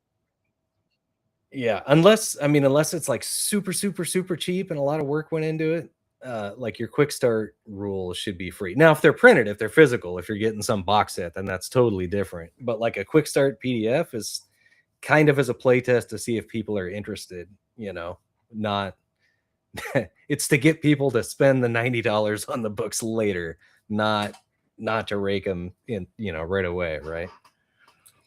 Yeah, unless it's like super cheap and a lot of work went into it. Like your quick start rule should be free. Now, if they're printed, if they're physical, if you're getting some box set, then that's totally different. But like a quick start PDF is kind of as a play test to see if people are interested, not it's to get people to spend the $90 on the books later, not to rake them in, right away. Right.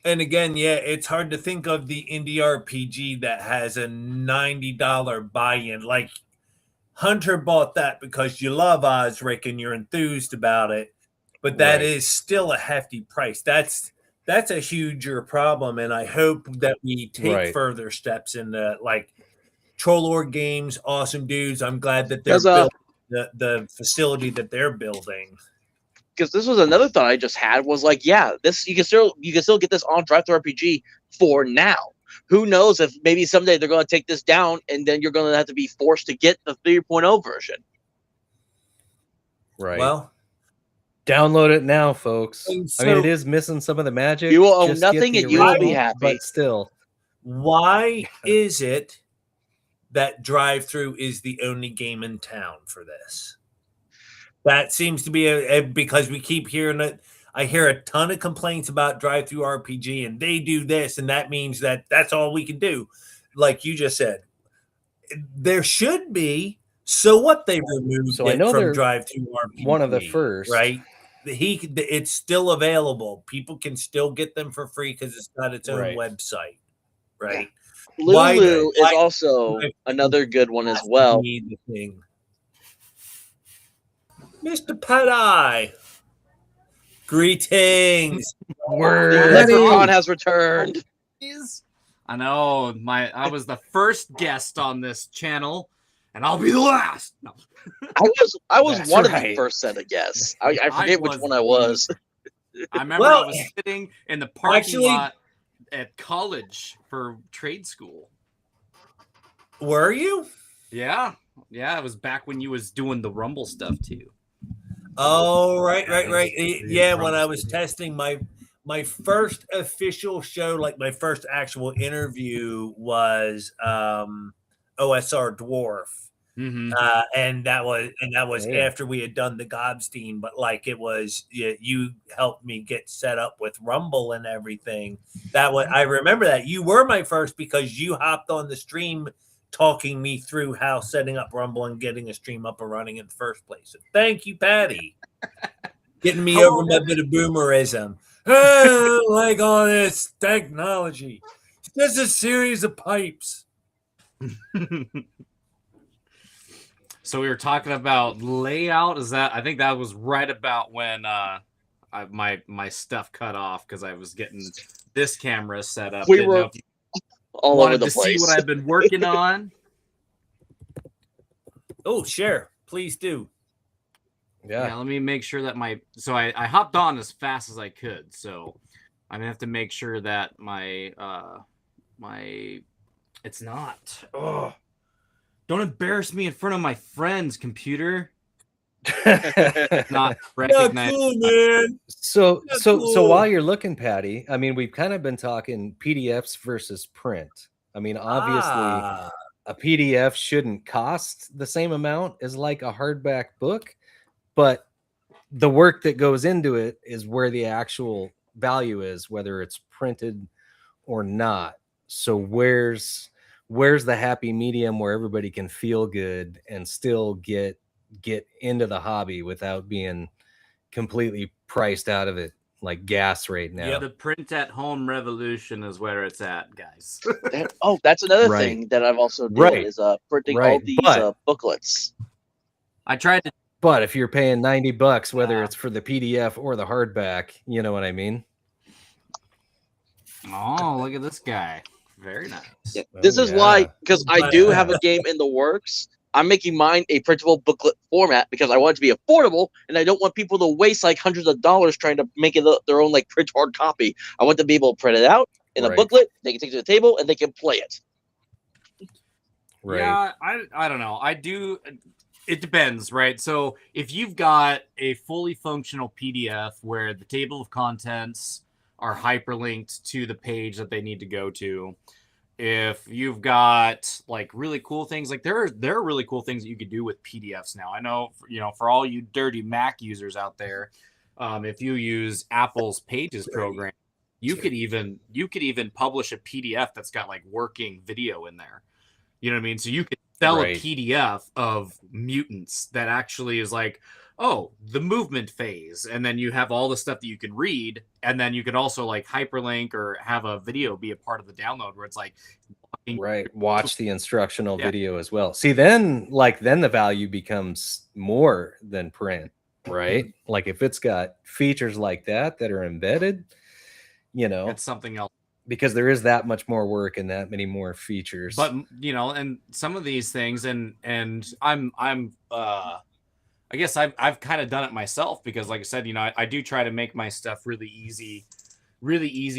And again, it's hard to think of the indie RPG that has a $90 buy-in. Like Hunter bought that because you love Osric and you're enthused about it, but that is still a hefty price. That's a huger problem, and I hope that we take further steps in like Troll Lord Games, awesome dudes. I'm glad that they're building the facility that they're building. Because this was another thought I just had was like, this you can still get this on DriveThru RPG for now. Who knows if maybe someday they're going to take this down and then you're going to have to be forced to get the 3.0 version. Right. Well, download it now, folks. So, I mean, it is missing some of the magic. You will own nothing and you will be happy. But still. Why is it that DriveThru is the only game in town for this? That seems to be because we keep hearing it. I hear a ton of complaints about DriveThru RPG, and they do this, and that means that's all we can do. Like you just said, there should be. So what? They removed it from DriveThru RPG. One of the first, right? It's still available. People can still get them for free because it's got its own website, right? Lulu is also another good one as well. Mr. Pet-Eye. Greetings. Leprechaun has returned. I know. I was the first guest on this channel, and I'll be the last. No. I was one of the first set of guests. I forget which one I was. I remember I was sitting in the parking lot at college for trade school. Were you? Yeah. It was back when you was doing the Rumble stuff too. Oh, right. Yeah, when I was testing my first official show, like my first actual interview was OSR Dwarf. Mm-hmm. And that was Yeah. after we had done the Gobstein, but like it was you helped me get set up with Rumble and everything. I remember that you were my first because you hopped on the stream talking me through how setting up Rumble and getting a stream up and running in the first place. So thank you, Patty. Getting me over my bit of boomerism. Like all this technology. It's just a series of pipes. So we were talking about layout. I think that was right about when my stuff cut off because I was getting this camera set up. We were all over the place. See what I've been working on. Oh, share. Please do. Yeah, let me make sure that I hopped on as fast as I could. So I'm gonna have to make sure that my it's not. Oh, don't embarrass me in front of my friends, computer. Not recognized. Cool, man. So cool. while you're looking, Patty, I mean, we've kind of been talking PDFs versus print. I mean, obviously, a PDF shouldn't cost the same amount as like a hardback book, but the work that goes into it is where the actual value is, whether it's printed or not. So where's the happy medium where everybody can feel good and still get into the hobby without being completely priced out of it like gas right now? Yeah, the print at home revolution is where it's at, guys. That's another thing that I've also did is printing all these booklets. I tried to. But if you're paying $90, whether it's for the PDF or the hardback, you know what I mean? Oh, look at this guy. Very nice. Yeah. This is why, because I do have a game in the works. I'm making mine a printable booklet format because I want it to be affordable, and I don't want people to waste like hundreds of dollars trying to make it their own like print hard copy. I want them to be able to print it out in a booklet. They can take it to the table and they can play it. Right. Yeah, I don't know. I do. It depends, right? So if you've got a fully functional PDF where the table of contents are hyperlinked to the page that they need to go to, if you've got like really cool things, like there are really cool things that you could do with PDFs now. I know, for all you dirty Mac users out there, if you use Apple's Pages program, you could even publish a PDF that's got like working video in there. You know what I mean? So you could sell a PDF of mutants that actually is like, oh, the movement phase, and then you have all the stuff that you can read, and then you could also like hyperlink or have a video be a part of the download where it's like watch the instructional video as well. See, then the value becomes more than print, right? Like if it's got features like that are embedded, it's something else. Because there is that much more work and that many more features. But and some of these things, and I'm I guess I've kind of done it myself because, like I said, I do try to make my stuff really easy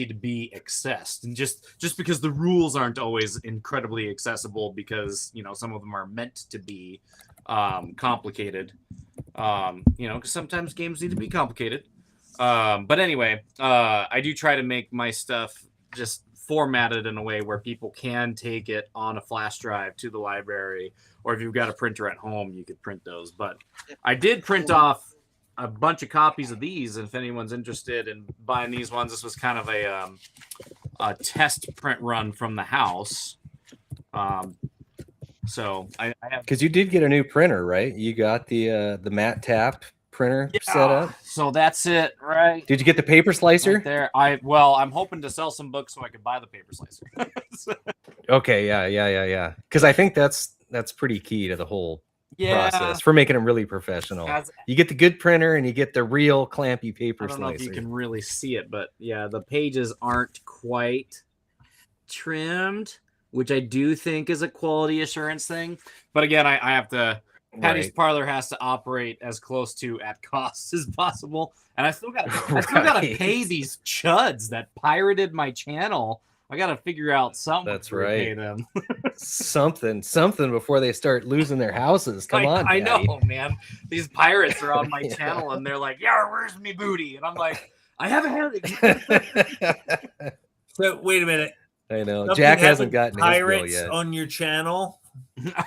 to be accessed, and just because the rules aren't always incredibly accessible because some of them are meant to be complicated. Because sometimes games need to be complicated. But anyway, I do try to make my stuff just formatted in a way where people can take it on a flash drive to the library, or if you've got a printer at home, you could print those. But I did print off a bunch of copies of these, and if anyone's interested in buying these ones, this was kind of a test print run from the house. So I have, because you did get a new printer, right? You got the Matt Tap printer set up. So that's it, right? Did you get the paper slicer? Right there. I'm hoping to sell some books so I could buy the paper slicer. Okay, yeah. Because I think that's pretty key to the whole process for making them really professional. You get the good printer and you get the real clampy paper slicer. I don't know if you can really see it, but yeah, the pages aren't quite trimmed, which I do think is a quality assurance thing. But again, I have to. Patty's Parlor has to operate as close to at cost as possible, and I still got to pay these chuds that pirated my channel. I got to figure out something. That's right. Pay them. something before they start losing their houses. Come on, I Patty. know, man. These pirates are on my channel, and they're like, "Yeah, where's me booty?" And I'm like, "I haven't had it." So wait a minute. I know Jack hasn't gotten his bill pirates yet on your channel.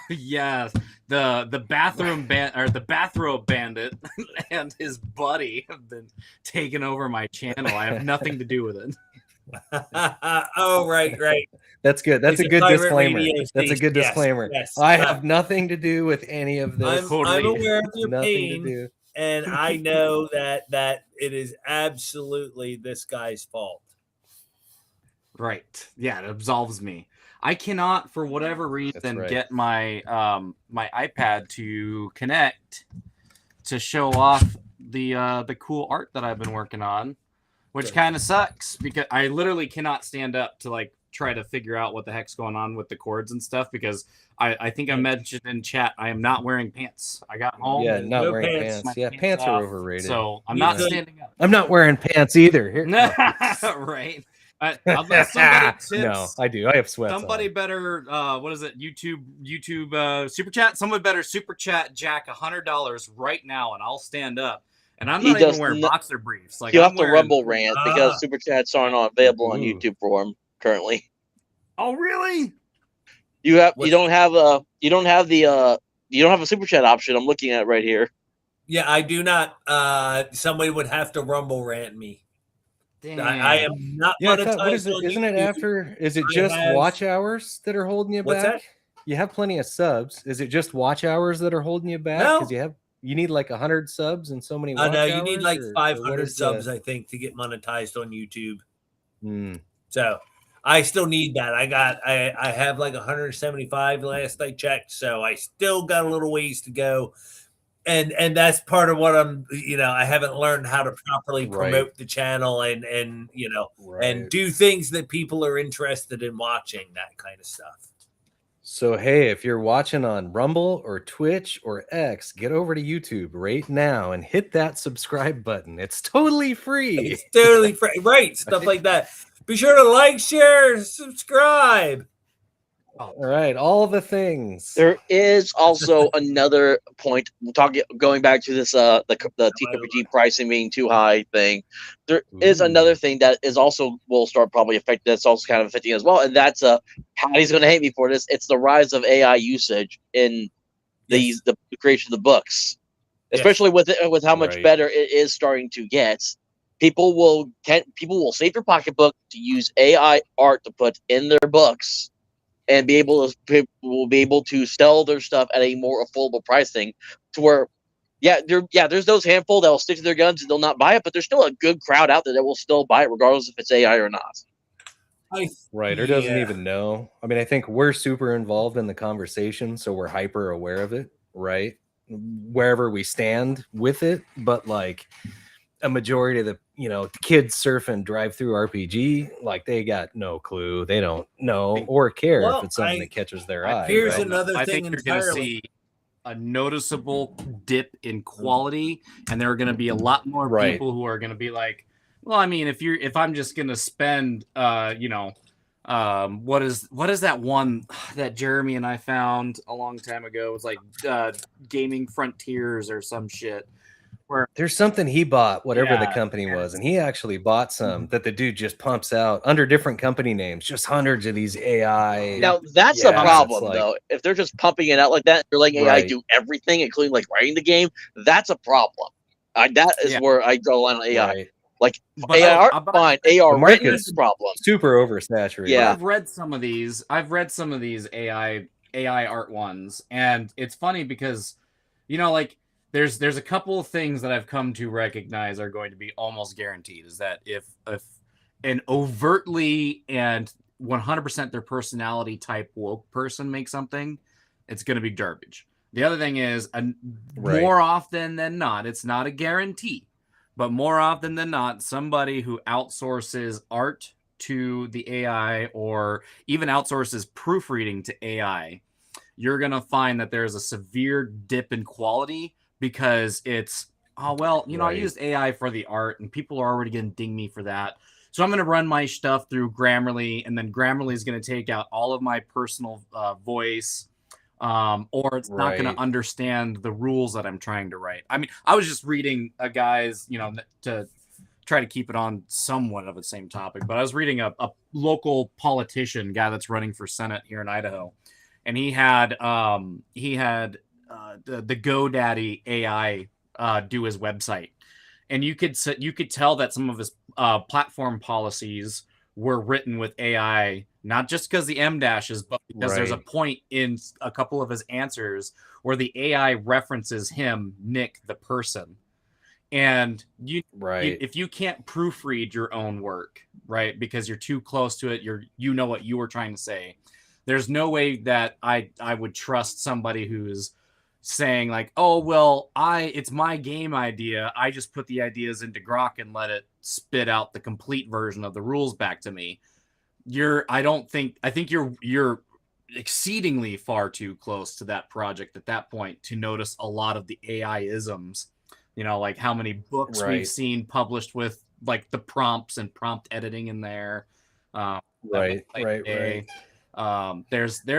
Yeah, the bathroom or the bathrobe bandit and his buddy have been taking over my channel. I have nothing to do with it. Oh, right. That's good. That's It's a good pirate disclaimer. radio That's a good station. disclaimer. Yes. I have nothing to do with any of this. I'm aware of your Nothing pain, to do. and I know that it is absolutely this guy's fault. Right. Yeah, it absolves me. I cannot, for whatever reason, get my my iPad to connect to show off the cool art that I've been working on, which kind of sucks because I literally cannot stand up to like try to figure out what the heck's going on with the cords and stuff because I think I mentioned in chat I am not wearing pants. I got home. Yeah, not wearing pants. Yeah, pants are off, overrated. So I'm not standing up. I'm not wearing pants either. Here. Right. Unless somebody tips, no, I do. I have sweats. Somebody better, what is it? YouTube super chat. Someone better super chat Jack $100 right now, and I'll stand up. And I'm not even wearing boxer briefs. Like you have to rumble rant because super chats aren't available on YouTube for him currently. Oh, really? You don't have a super chat option. I'm looking at right here. Yeah, I do not. Somebody would have to rumble rant me. I am not monetized. What is it? Isn't it after? Is it just watch hours that are holding you back? What's that? You have plenty of subs. Is it just watch hours that are holding you back? No. Because you need like 100 subs and so many watch no, hours. you need like 500 subs, the... I think, to get monetized on YouTube. Mm. So I still need that. I have like 175 last I checked, so I still got a little ways to go. And that's part of what I'm, I haven't learned how to properly promote the channel and and do things that people are interested in watching, that kind of stuff. So, hey, if you're watching on Rumble or Twitch or X, get over to YouTube right now and hit that subscribe button. It's totally free. It's totally free. Right. Stuff like that. Be sure to like, share, subscribe. All right, all the things. There is also another point going back to this the TTRPG pricing being too high thing. There is another thing that is also will start probably affecting. That's also kind of affecting as well, and that's Patty's going to hate me for this. It's the rise of AI usage in the creation of the books, especially with how much better it is starting to get. People will save their pocketbook to use AI art to put in their books. And will be able to sell their stuff at a more affordable pricing, to where, there's those handful that will stick to their guns and they'll not buy it, but there's still a good crowd out there that will still buy it regardless if it's AI or not. Or doesn't even know. I mean, I think we're super involved in the conversation, so we're hyper aware of it, right? Wherever we stand with it, but like a majority of the kids surfing drive-through RPG, like they got no clue. They don't know or care if it's something that catches their eye. Here's another thing. I think you're going to see a noticeable dip in quality, and there are going to be a lot more people who are going to be like, well, I mean, if I'm just going to spend, what is that one that Jeremy and I found a long time ago? It was like Gaming Frontiers or some shit. Where there's something he bought, whatever the company was, and he actually bought some that the dude just pumps out under different company names, just hundreds of these AI. Now that's a problem, though. If they're just pumping it out like that, they're letting AI do everything, including like writing the game. That's a problem. That is where I draw the line on AI. Right. Like AI art, fine. AR written is a problem. Super oversaturated. Yeah, I've read some of these AI art ones, and it's funny because like. There's a couple of things that I've come to recognize are going to be almost guaranteed. Is that if an overtly and 100% their personality type woke person makes something, it's going to be garbage. The other thing is, more often than not, it's not a guarantee, but more often than not, somebody who outsources art to the AI or even outsources proofreading to AI, you're going to find that there's a severe dip in quality. Because it's, I used AI for the art and people are already going to ding me for that. So I'm going to run my stuff through Grammarly, and then Grammarly is going to take out all of my personal voice, or it's not going to understand the rules that I'm trying to write. I mean, I was just reading a guy's, to try to keep it on somewhat of the same topic, but I was reading a local politician guy that's running for Senate here in Idaho. And he had the GoDaddy AI do his website, and you could tell that some of his platform policies were written with AI, not just because the M dashes, but because there's a point in a couple of his answers where the AI references him, Nick, the person. And if you can't proofread your own work, right, because you're too close to it, you know what you were trying to say. There's no way that I would trust somebody who's saying like, oh well, it's my game idea. I just put the ideas into Grok and let it spit out the complete version of the rules back to me. I think you're exceedingly far too close to that project at that point to notice a lot of the AI isms. You know, like how many books we've seen published with like the prompts and prompt editing in there. There's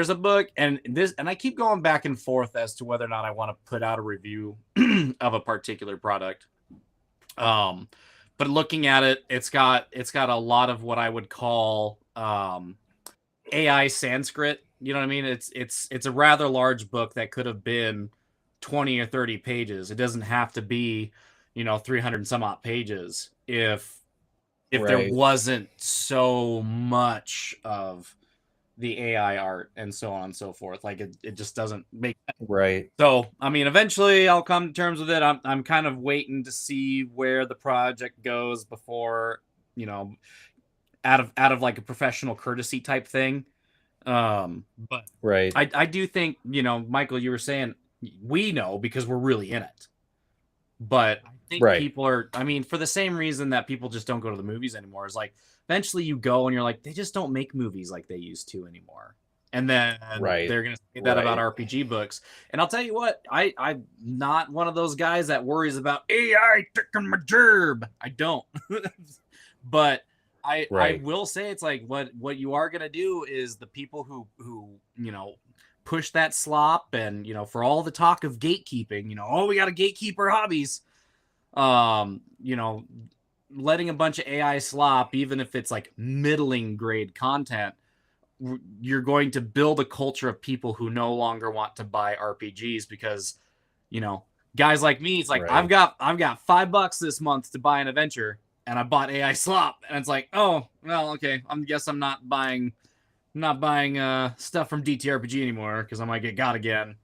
a book, and I keep going back and forth as to whether or not I want to put out a review of a particular product. But looking at it, it's got a lot of what I would call AI Sanskrit. You know what I mean? It's a rather large book that could have been 20 or 30 pages. It doesn't have to be, 300 and some odd pages if there wasn't so much of the AI art and so on and so forth. Like it just doesn't make sense. Right. So, I mean, eventually I'll come to terms with it. I'm kind of waiting to see where the project goes before, out of like a professional courtesy type thing. But I do think, Michael, you were saying we know because we're really in it. But I think people are, for the same reason that people just don't go to the movies anymore, is like eventually you go and you're like, they just don't make movies like they used to anymore. And then they're going to say that about RPG books. And I'll tell you what, I'm not one of those guys that worries about AI taking my job. I don't. But I will say it's like what you are going to do is the people who push that slop and, for all the talk of gatekeeping, we got to gatekeep our hobbies. Letting a bunch of AI slop, even if it's like middling grade content, you're going to build a culture of people who no longer want to buy RPGs because, guys like me, it's like, I've got $5 this month to buy an adventure and I bought AI slop, and it's like, oh, well, okay. I guess I'm not buying stuff from TTRPG anymore because I might get got again.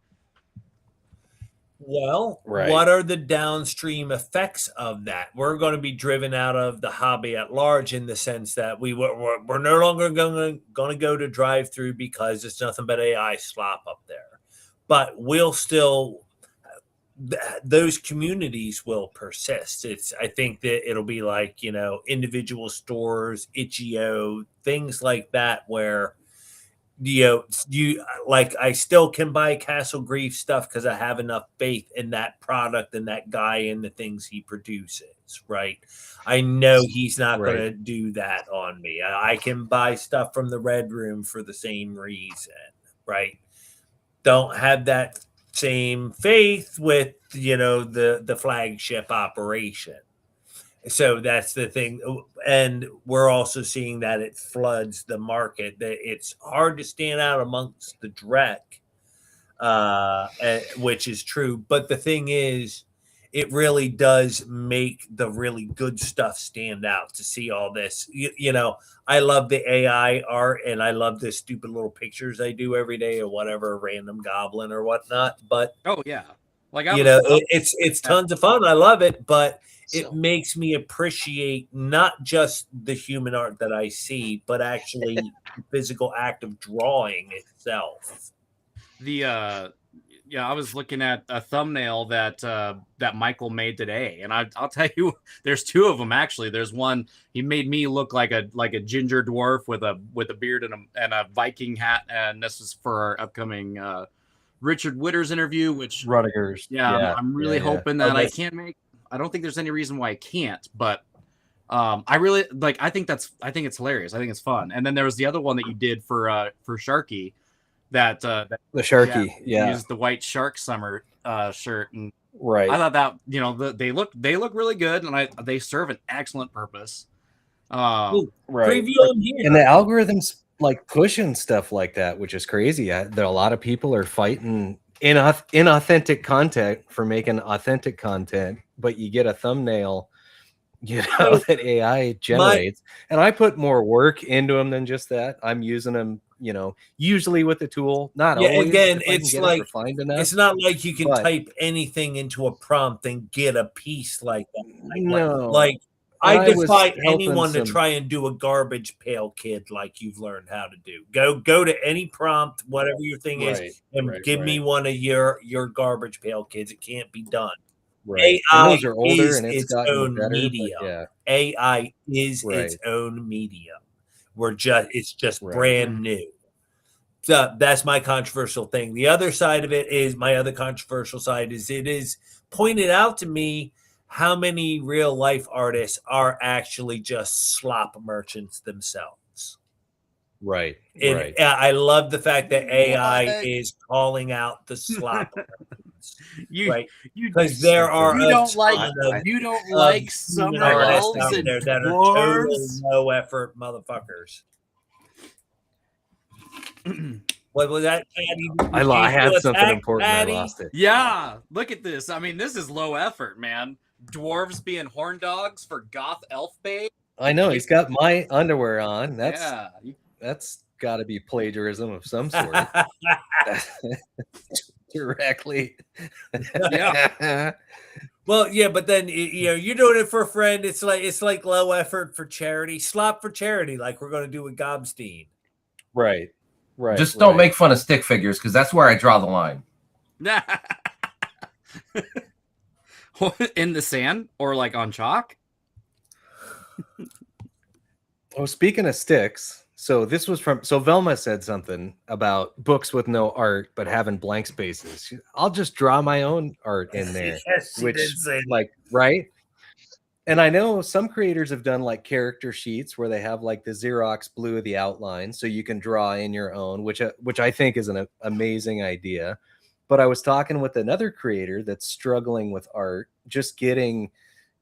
Well, what are the downstream effects of that? We're going to be driven out of the hobby at large in the sense that we're no longer going to go to drive-through because it's nothing but AI slop up there. But we'll still, those communities will persist. I think that it'll be like, individual stores, itch.io, things like that where I still can buy Castle Grief stuff because I have enough faith in that product and that guy and the things he produces, right? I know he's not going to do that on me. I can buy stuff from the Red Room for the same reason, right? Don't have that same faith with, the flagship operation. So that's the thing. And we're also seeing that it floods the market, that it's hard to stand out amongst the dreck, which is true. But the thing is, it really does make the really good stuff stand out to see all this. I love the AI art and I love the stupid little pictures I do every day or whatever, random goblin or whatnot. But it's tons of fun. I love it, but it makes me appreciate not just the human art that I see, but actually the physical act of drawing itself. I was looking at a thumbnail that Michael made today, and I'll tell you, there's two of them actually. There's one he made me look like a ginger dwarf with a beard and a Viking hat, and this is for our upcoming Richard Witter's interview, which Rudiger's. I'm really hoping that I can't make. I don't think there's any reason why I can't, but I really like. I think it's hilarious. I think it's fun. And then there was the other one that you did for Sharky, that the Sharky, used the white Shark Summer shirt, and I thought that they look really good, and they serve an excellent purpose. Preview them here. And the algorithms like pushing stuff like that, which is crazy. There a lot of people are fighting inauthentic content for making authentic content, but you get a thumbnail, that AI generates. And I put more work into them than just that. I'm using them, usually with the tool. Not always. Again, it's like refined enough. It's not like you can type anything into a prompt and get a piece like that. No, I defy anyone to try and do a garbage pail kid like you've learned how to do. Go to any prompt, whatever your thing is, and give me one of your garbage pail kids. It can't be done. Right. AI those are older is and it's its gotten own better, medium. yeah. AI is its own medium. It's just brand new. So that's my controversial thing. The other side of it is my other controversial side is it is pointed out to me how many real life artists are actually just slop merchants themselves. Right. And I love the fact that AI is calling out the slop merchants. Because there are you don't like some artists out and there that are dwarves? total no effort motherfuckers. What was that? I had something important. Patty? I lost it. Yeah, look at this. I mean, this is low effort, man. Dwarves being horn dogs for goth elf babe. I know he's got my underwear on. That's got to be plagiarism of some sort. Directly. Yeah. Well, yeah, but then you're doing it for a friend. It's like low effort for charity, slop for charity, like we're going to do with Gobstein. Right. Just don't make fun of stick figures because that's where I draw the line. In the sand or like on chalk? Oh, speaking of sticks, so this was so Velma said something about books with no art but having blank spaces. I'll just draw my own art in there. Yes, she did say that. Right? And I know some creators have done like character sheets where they have like the Xerox blue of the outline so you can draw in your own, which I think is an amazing idea. But I was talking with another creator that's struggling with art, just getting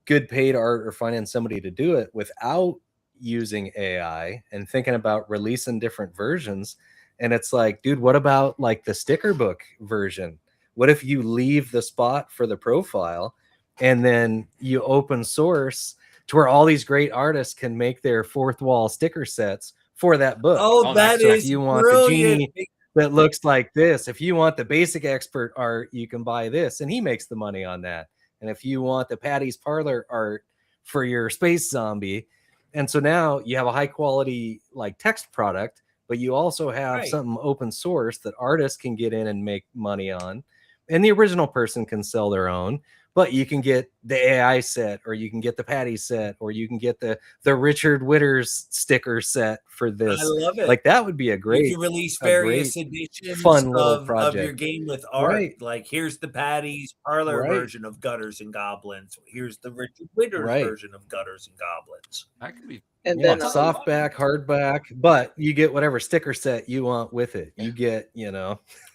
good paid art or finding somebody to do it without using AI and thinking about releasing different versions. And it's like, dude, what about like the sticker book version? What if you leave the spot for the profile and then you open source to where all these great artists can make their fourth wall sticker sets for that book? Oh, that is if you want brilliant. the genie that looks like this, if you want the basic expert art, you can buy this, and he makes the money on that. And if you want the Patty's Parlor art for your space zombie, and so now you have a high quality like text product, but you also have something open source that artists can get in and make money on, and the original person can sell their own. But you can get the AI set, or you can get the Patty set, or you can get the Richard Witters sticker set for this. I love it. Like that would be a great. You can release various editions fun of your game with art. Like here's the Patty's Parlor version of Gutters and Goblins. Here's the Richard Witters version of Gutters and Goblins. That could be. And then softback, hardback, but you get whatever sticker set you want with it. You get,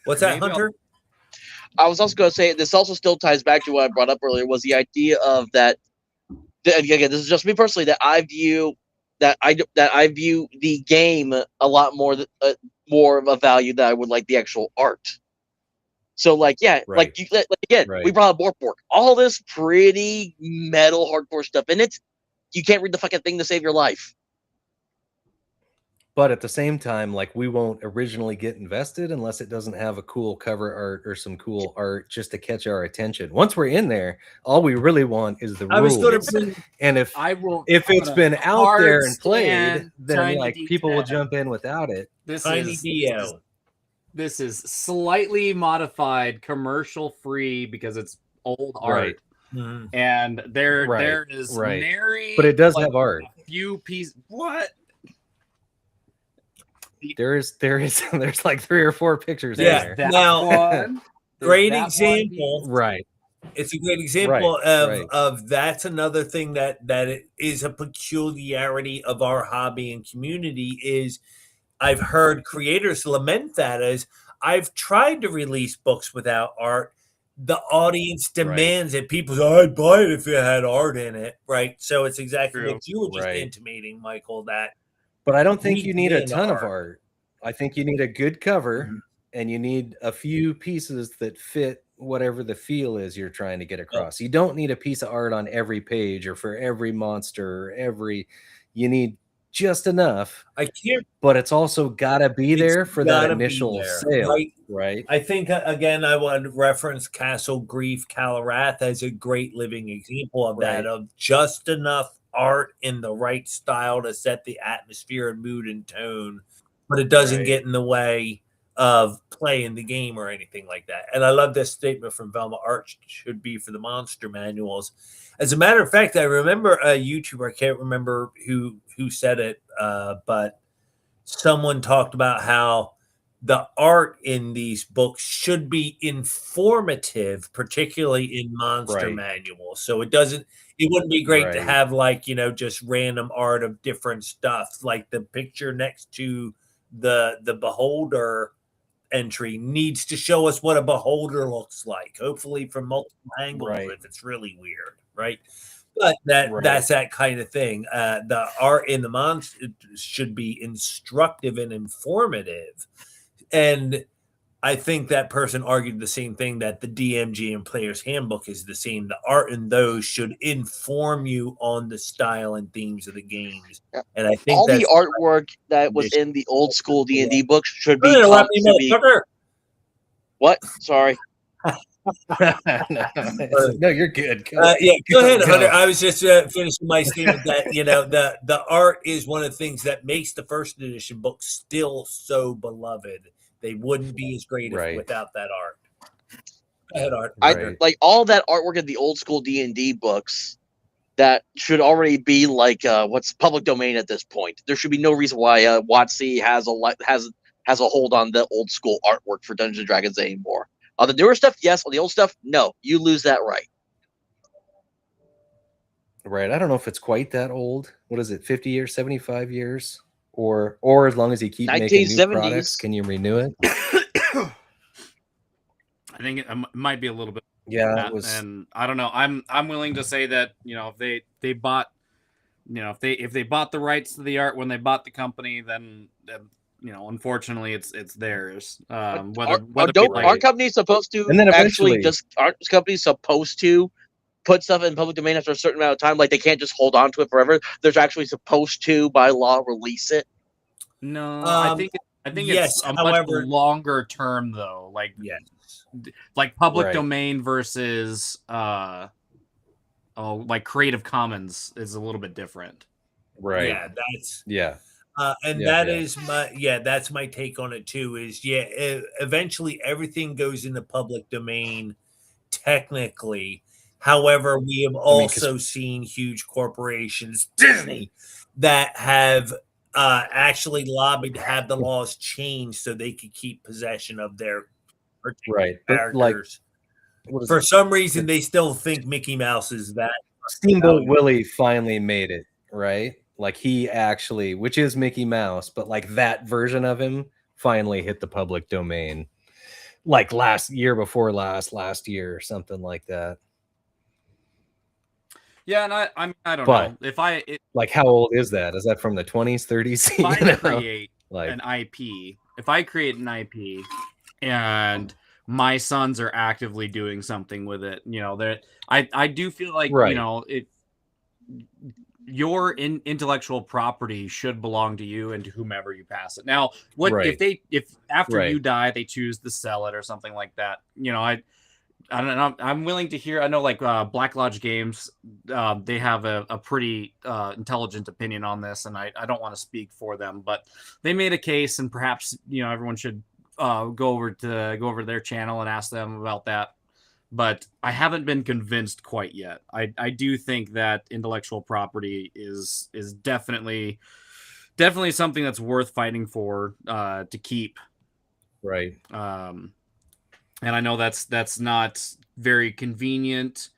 What's that, Hunter? I was also going to say this also still ties back to what I brought up earlier, was the idea of that. Again, this is just me personally, that I view the game a lot more more of a value that I would like the actual art. So like we brought up Bork. All this pretty metal hardcore stuff, and you can't read the fucking thing to save your life. But at the same time, like we won't originally get invested unless it doesn't have a cool cover art or some cool art just to catch our attention. Once we're in there, all we really want is the rules. And if it's been out there and played, then like people will jump in without it. This is slightly modified, commercial free because it's old art. Mm-hmm. And there is nary, but it does have art. A few pieces. What? There's like 3 or 4 pictures in there. Now, great example. Right. It's a great example of that's another thing that it is a peculiarity of our hobby and community is I've heard creators lament that as I've tried to release books without art. The audience demands it. People say, I'd buy it if it had art in it. Right. So it's exactly what you were just intimating, Michael, that but I don't think you need a ton of art. I think you need a good cover and you need a few pieces that fit whatever the feel is you're trying to get across. You don't need a piece of art on every page or for every monster or you need just enough. I can't, but it's also gotta be there for that gotta be initial there, sale, right? I think again, I want to reference Castle Grief, Calarath as a great living example of that, of just enough art in the right style to set the atmosphere and mood and tone, but it doesn't get in the way of playing the game or anything like that. And I love this statement from Velma: art should be for the monster manuals. As a matter of fact, I remember a YouTuber, I can't remember who said it, but someone talked about how the art in these books should be informative, particularly in monster manuals. So it wouldn't be great to have just random art of different stuff. Like the picture next to the beholder entry needs to show us what a beholder looks like, hopefully from multiple angles if it's really weird, right? But that's that kind of thing. The art in the monster should be instructive and informative. And I think that person argued the same thing, that the DMG and Player's Handbook is the same. The art in those should inform you on the style and themes of the games. And I think all the artwork that was in the old school D&D books should be. What? Sorry. No, you're good. Go ahead, Hunter. I was just finishing my statement that the art is one of the things that makes the first edition book still so beloved. They wouldn't be as great without that art. Go ahead, Art. I like all that artwork in the old school D&D books. That should already be what's public domain at this point. There should be no reason why WotC has a hold on the old school artwork for Dungeons and Dragons anymore. On the newer stuff, yes. On the old stuff, no. You lose that right. Right. I don't know if it's quite that old. What is it? 50 years, 75 years? Or as long as you keep making new products, can you renew it? I think it might be a little bit. Yeah, and I don't know. I'm willing to say that if they bought, if they bought the rights to the art when they bought the company, then unfortunately, it's theirs. Aren't companies supposed to? And then aren't companies supposed to put stuff in public domain after a certain amount of time? Like they can't just hold on to it forever. They're actually supposed to, by law, release it. No, I think it's a much longer term though. Like public domain versus like Creative Commons is a little bit different. Right. Yeah, that's my take on it too. Is eventually everything goes into public domain technically. However, we have also seen huge corporations, Disney, that have actually lobbied to have the laws changed so they could keep possession of their characters. For some reason, they still think Mickey Mouse is that. Steamboat Willie finally made it, right? Like he actually, which is Mickey Mouse, but like that version of him finally hit the public domain. Like last year, or something like that. Yeah, and I don't know if like how old is that? Is that from the 20s, 30s? If I create an IP, and my sons are actively doing something with it, that I do feel like your intellectual property should belong to you and to whomever you pass it. Now, if after you die they choose to sell it or something like that, I don't know. I'm willing to hear. I know, like Black Lodge Games, they have a pretty intelligent opinion on this, and I don't want to speak for them, but they made a case, and perhaps everyone should go over to their channel and ask them about that. But I haven't been convinced quite yet. I do think that intellectual property is definitely something that's worth fighting for to keep. Right. And I know that's not very convenient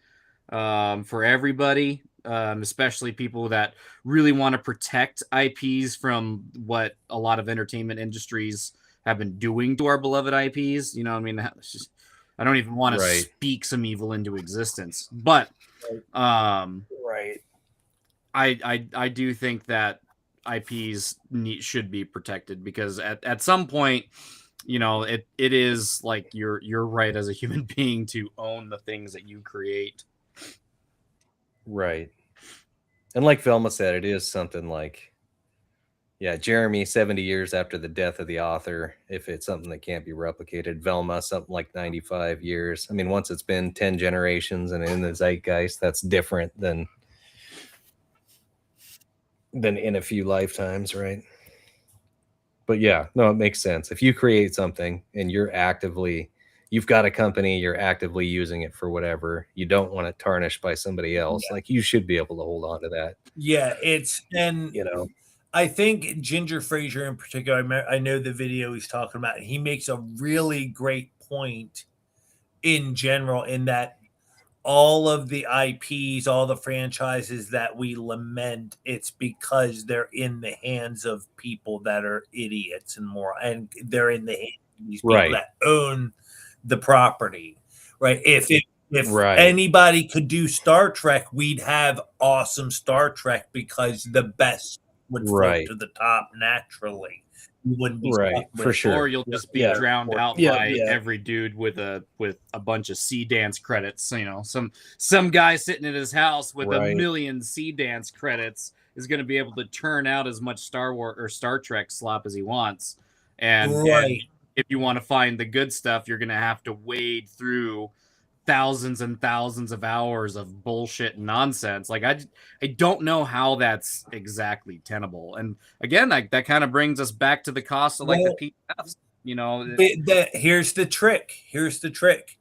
for everybody, especially people that really want to protect IPs from what a lot of entertainment industries have been doing to our beloved IPs. You know what I mean? It's just, I don't even want to speak some evil into existence. But I do think that IPs should be protected, because at some point, you know, it is like you're right as a human being to own the things that you create. Right. And like Velma said, it is something like, yeah, Jeremy, 70 years after the death of the author, if it's something that can't be replicated. Velma, something like 95 years. I mean, once it's been 10 generations and in the zeitgeist, that's different than in a few lifetimes, right? But yeah, no, it makes sense. If you create something and you've got a company, you're actively using it for whatever, you don't want it tarnished by somebody else. Yeah. Like, you should be able to hold on to that. Yeah, I think Ginger Fraser in particular, I know the video he's talking about, and he makes a really great point in general, in that all of the IPs, all the franchises that we lament, it's because they're in the hands of people that are idiots and they're in the hands of these people that own the property, right? If anybody could do Star Trek, we'd have awesome Star Trek because the best would float to the top naturally. You wouldn't be for sure. Or you'll just be drowned out by every dude with a bunch of Sea Dance credits. You know, some guy sitting in his house with a million Sea Dance credits is going to be able to turn out as much Star Wars or Star Trek slop as he wants. And if you want to find the good stuff, you're going to have to wade through thousands and thousands of hours of bullshit and nonsense. Like, I don't know how that's exactly tenable. And again, that kind of brings us back to the cost of the PDFs. You know, here's the trick.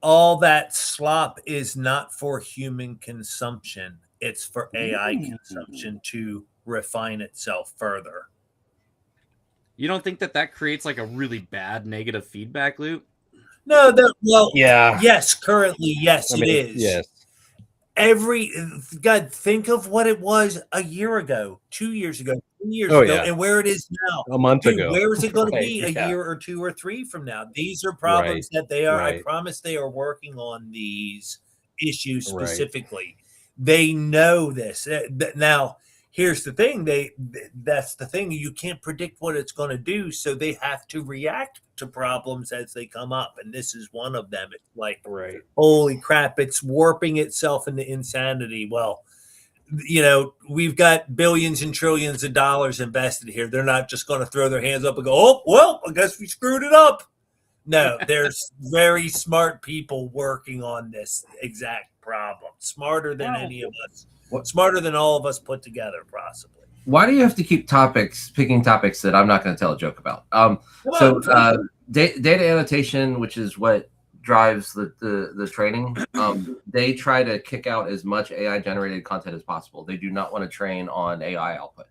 All that slop is not for human consumption. It's for AI consumption to refine itself further. You don't think that creates like a really bad negative feedback loop? No, yes, currently, yes, it is. Yes. God, think of what it was a year ago, 2 years ago, 3 years ago, and where it is now. A month ago. Where is it going to be a year or two or three from now? These are problems that they are, I promise they are working on these issues specifically. They know this. Now, here's the thing. That's the thing. You can't predict what it's going to do, so they have to react to problems as they come up, and this is one of them. It's like, holy crap, it's warping itself into insanity. Well, you know, we've got billions and trillions of dollars invested here. They're not just going to throw their hands up and go, oh, well, I guess we screwed it up. No, there's very smart people working on this exact problem, smarter than any of us. Smarter than all of us put together, possibly. Why do you have to keep picking topics that I'm not going to tell a joke about? Data annotation, which is what drives the training, they try to kick out as much AI generated content as possible. They do not want to train on AI output.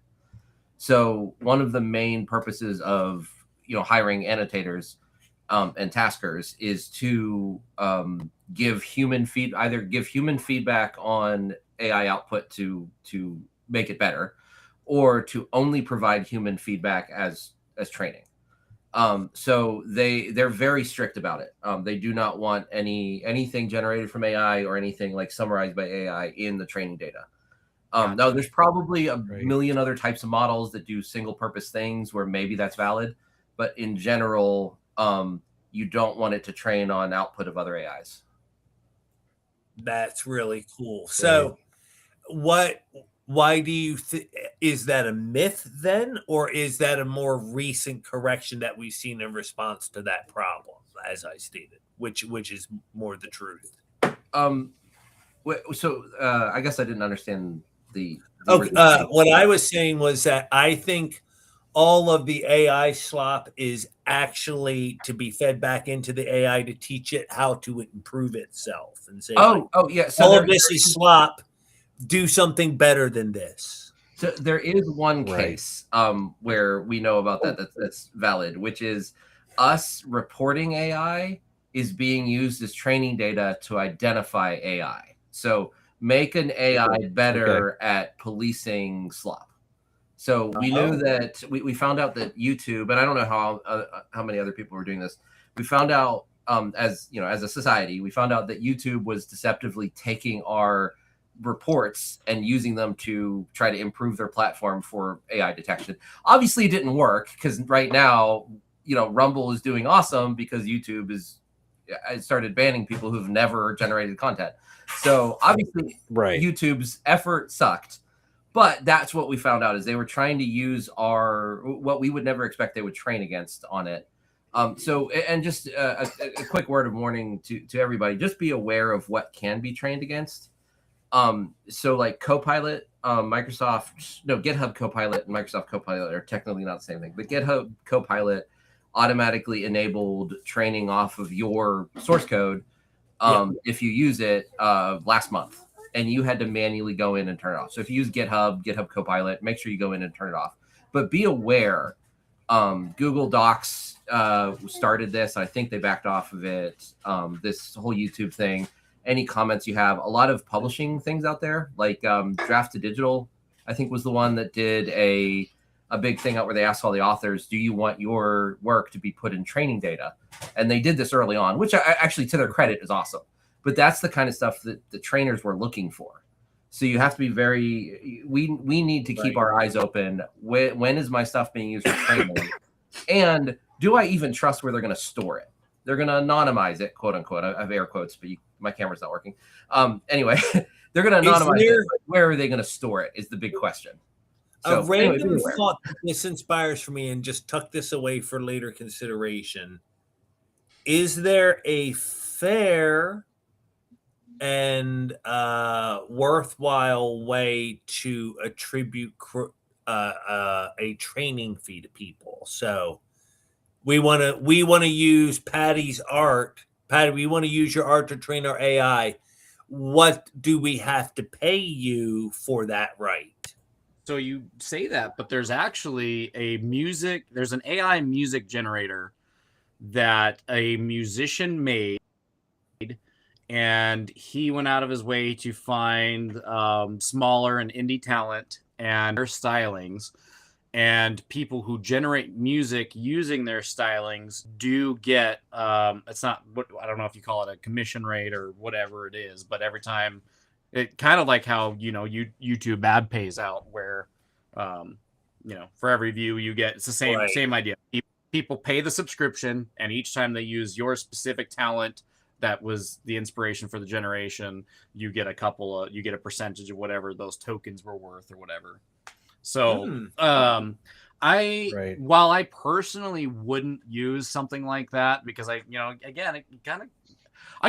So one of the main purposes of hiring annotators and taskers is to give human feedback on AI output to make it better, or to only provide human feedback as training. So they're very strict about it. They do not want anything generated from AI or anything like summarized by AI in the training data. Now there's probably a million other types of models that do single purpose things where maybe that's valid, but in general, you don't want it to train on output of other AIs. That's really cool. So why do you is that a myth then, or is that a more recent correction that we've seen in response to that problem, as I stated, which is more the truth? So I guess I didn't understand what I was saying was that I think all of the AI slop is actually to be fed back into the AI to teach it how to improve itself and say, so all of this is slop. Do something better than this. So there is one case where we know about that's valid, which is us reporting AI is being used as training data to identify AI. So make an AI better at policing slop. So we knew that we found out that YouTube, and I don't know how many other people were doing this. We found out as a society, we found out that YouTube was deceptively taking our reports and using them to try to improve their platform for AI detection. Obviously it didn't work, because right now Rumble is doing awesome because YouTube started banning people who've never generated content. So obviously YouTube's effort sucked, but that's what we found out is they were trying to use what we would never expect they would train against on it. So, and just a quick word of warning to everybody, just be aware of what can be trained against. So like Copilot, GitHub Copilot and Microsoft Copilot are technically not the same thing, but GitHub Copilot automatically enabled training off of your source code if you use it last month, and you had to manually go in and turn it off. So if you use GitHub Copilot, make sure you go in and turn it off. But be aware, Google Docs started this. I think they backed off of it. This whole YouTube thing. Any comments you have, a lot of publishing things out there, like Draft to Digital, I think was the one that did a big thing out where they asked all the authors, do you want your work to be put in training data? And they did this early on, which actually, to their credit, is awesome. But that's the kind of stuff that the trainers were looking for. So you have to be we need to keep our eyes open. When is my stuff being used for training? And do I even trust where they're going to store it? They're going to anonymize it, quote unquote. I have air quotes, but my camera's not working. Anyway, they're going to anonymize it. Where are they going to store it is the big question. So, a random thought that this inspires for me, and just tuck this away for later consideration. Is there a fair and worthwhile way to attribute a training fee to people? So we want to use Patty's art. Patty, we want to use your art to train our AI. What do we have to pay you for that right? So you say that, but there's actually there's an AI music generator that a musician made, and he went out of his way to find smaller and indie talent and their stylings, and people who generate music using their stylings do get it's not what, I don't know if you call it a commission rate or whatever it is, but every time, it kind of like how YouTube ad pays out, where for every view you get, it's the same idea. People pay the subscription, and each time they use your specific talent that was the inspiration for the generation, you get a percentage of whatever those tokens were worth or whatever. So while I personally wouldn't use something like that, because I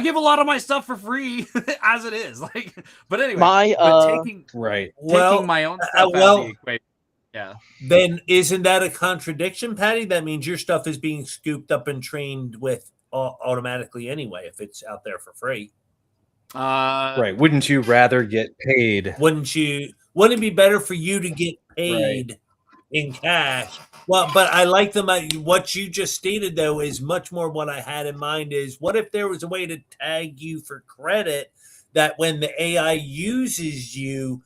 give a lot of my stuff for free as it is. But anyway, taking my own stuff out of the equation. Yeah. Then isn't that a contradiction, Patty? That means your stuff is being scooped up and trained with automatically anyway, if it's out there for free. Wouldn't you rather get paid? Wouldn't it be better for you to get paid in cash? Well, but I like what you just stated, though, is much more what I had in mind is, what if there was a way to tag you for credit that when the AI uses you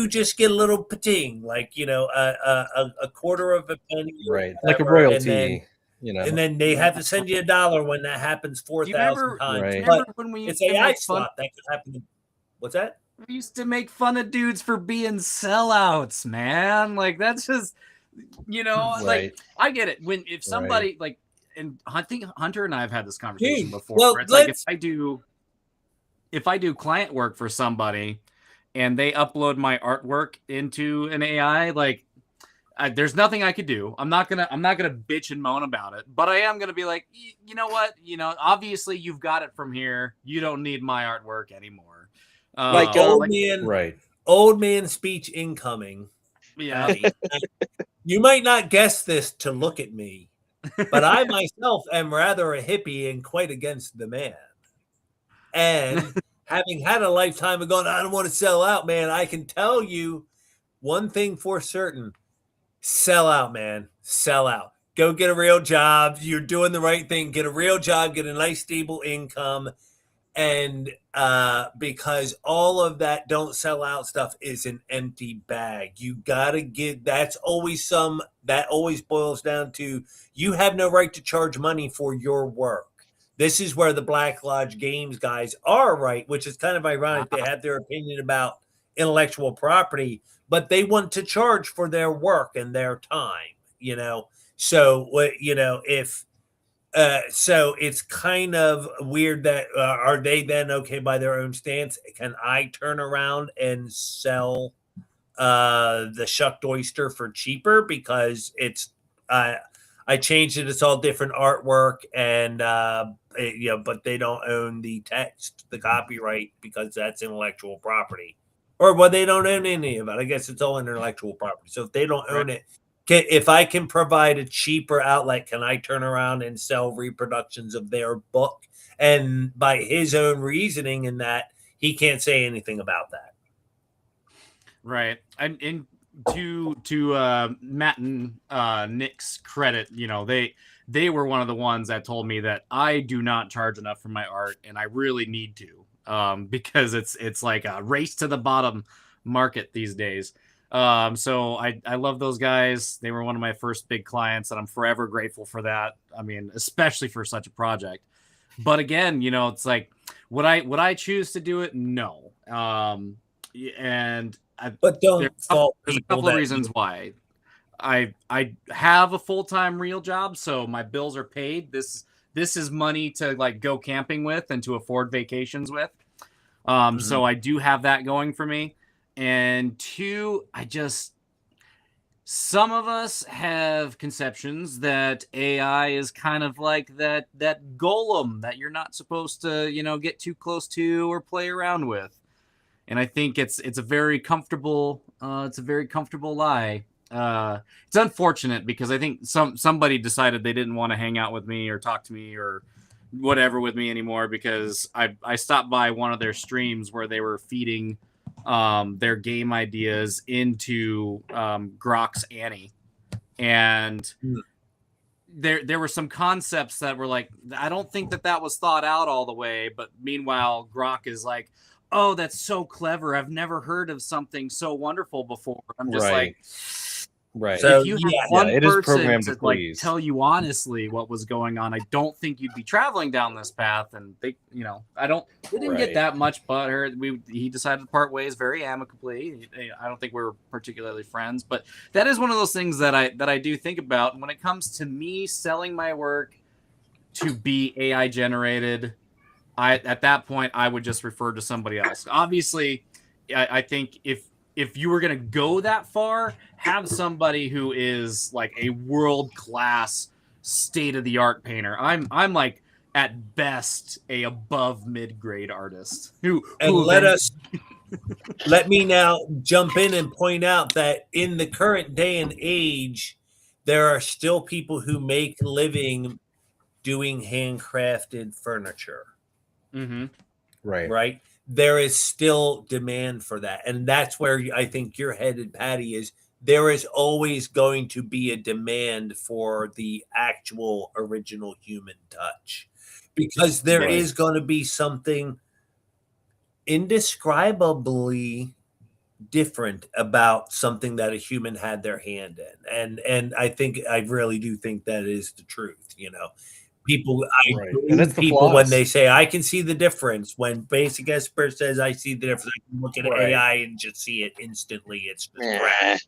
just get a little pating, like, a quarter of a penny. Right. Like a royalty. And then they have to send you $1 when that happens 4,000 times. Right. But when it's AI swap, that could happen. What's that? We used to make fun of dudes for being sellouts, man. Like, that's just, like, I get it. If somebody and I think Hunter and I have had this conversation before. Where it's like, if I do client work for somebody and they upload my artwork into an AI, there's nothing I could do. I'm not gonna bitch and moan about it, but I am gonna be like, you know what? Obviously you've got it from here. You don't need my artwork anymore. Old man speech incoming. Yeah. You might not guess this to look at me, but I myself am rather a hippie and quite against the man. And having had a lifetime of going, I don't want to sell out, man. I can tell you one thing for certain. Sell out, man. Sell out. Go get a real job. You're doing the right thing. Get a real job. Get a nice, stable income. And because all of that don't sell out stuff is an empty bag. You got to that always boils down to, you have no right to charge money for your work. This is where the Black Lodge Games guys are right, which is kind of ironic. They have their opinion about intellectual property, but they want to charge for their work and their time. So what if so it's kind of weird that are they then okay by their own stance? Can I turn around and sell the shucked oyster for cheaper because it's I changed it. It's all different artwork and but they don't own the text, the copyright because that's intellectual property. Or well, they don't own any of it. I guess it's all intellectual property. So if they don't own it, if I can provide a cheaper outlet, can I turn around and sell reproductions of their book? And by his own reasoning in that, he can't say anything about that. Right. And to Matt and Nick's credit, they were one of the ones that told me that I do not charge enough for my art, and I really need to. Because it's like a race to the bottom market these days. So I love those guys. They were one of my first big clients, and I'm forever grateful for that. I mean, especially for such a project. But again, it's like, would I choose to do it? No. But don't fault there's a people couple of reasons why. I have a full-time real job, so my bills are paid. This is money to like go camping with and to afford vacations with. So I do have that going for me. And two, some of us have conceptions that AI is kind of like that golem that you're not supposed to, get too close to or play around with. And I think it's a very comfortable lie. It's unfortunate because I think somebody decided they didn't want to hang out with me or talk to me or whatever with me anymore because I stopped by one of their streams where they were feeding their game ideas into Grok's Annie, and there were some concepts that were like, I don't think that was thought out all the way, but meanwhile Grok is like, oh, that's so clever, I've never heard of something so wonderful before. I'm just like, right. So if you had one person to like tell you honestly what was going on, I don't think you'd be traveling down this path. And they didn't get that much butthurt. He decided to part ways very amicably. I don't think we were particularly friends, but that is one of those things that I do think about when it comes to me selling my work to be AI generated. At that point, I would just refer to somebody else. Obviously, I think if you were going to go that far, have somebody who is like a world-class, state-of-the-art painter. I'm like at best a above mid-grade artist let me now jump in and point out that in the current day and age, there are still people who make a living doing handcrafted furniture. Mm-hmm. Right. There is still demand for that. And that's where I think you're headed, Patty, is there is always going to be a demand for the actual original human touch because there is going to be something indescribably different about something that a human had their hand in. And I really do think that is the truth, People, and it's people when they say I can see the difference. When Basic Esper says I see the difference, I can look at AI and just see it instantly. It's just crap.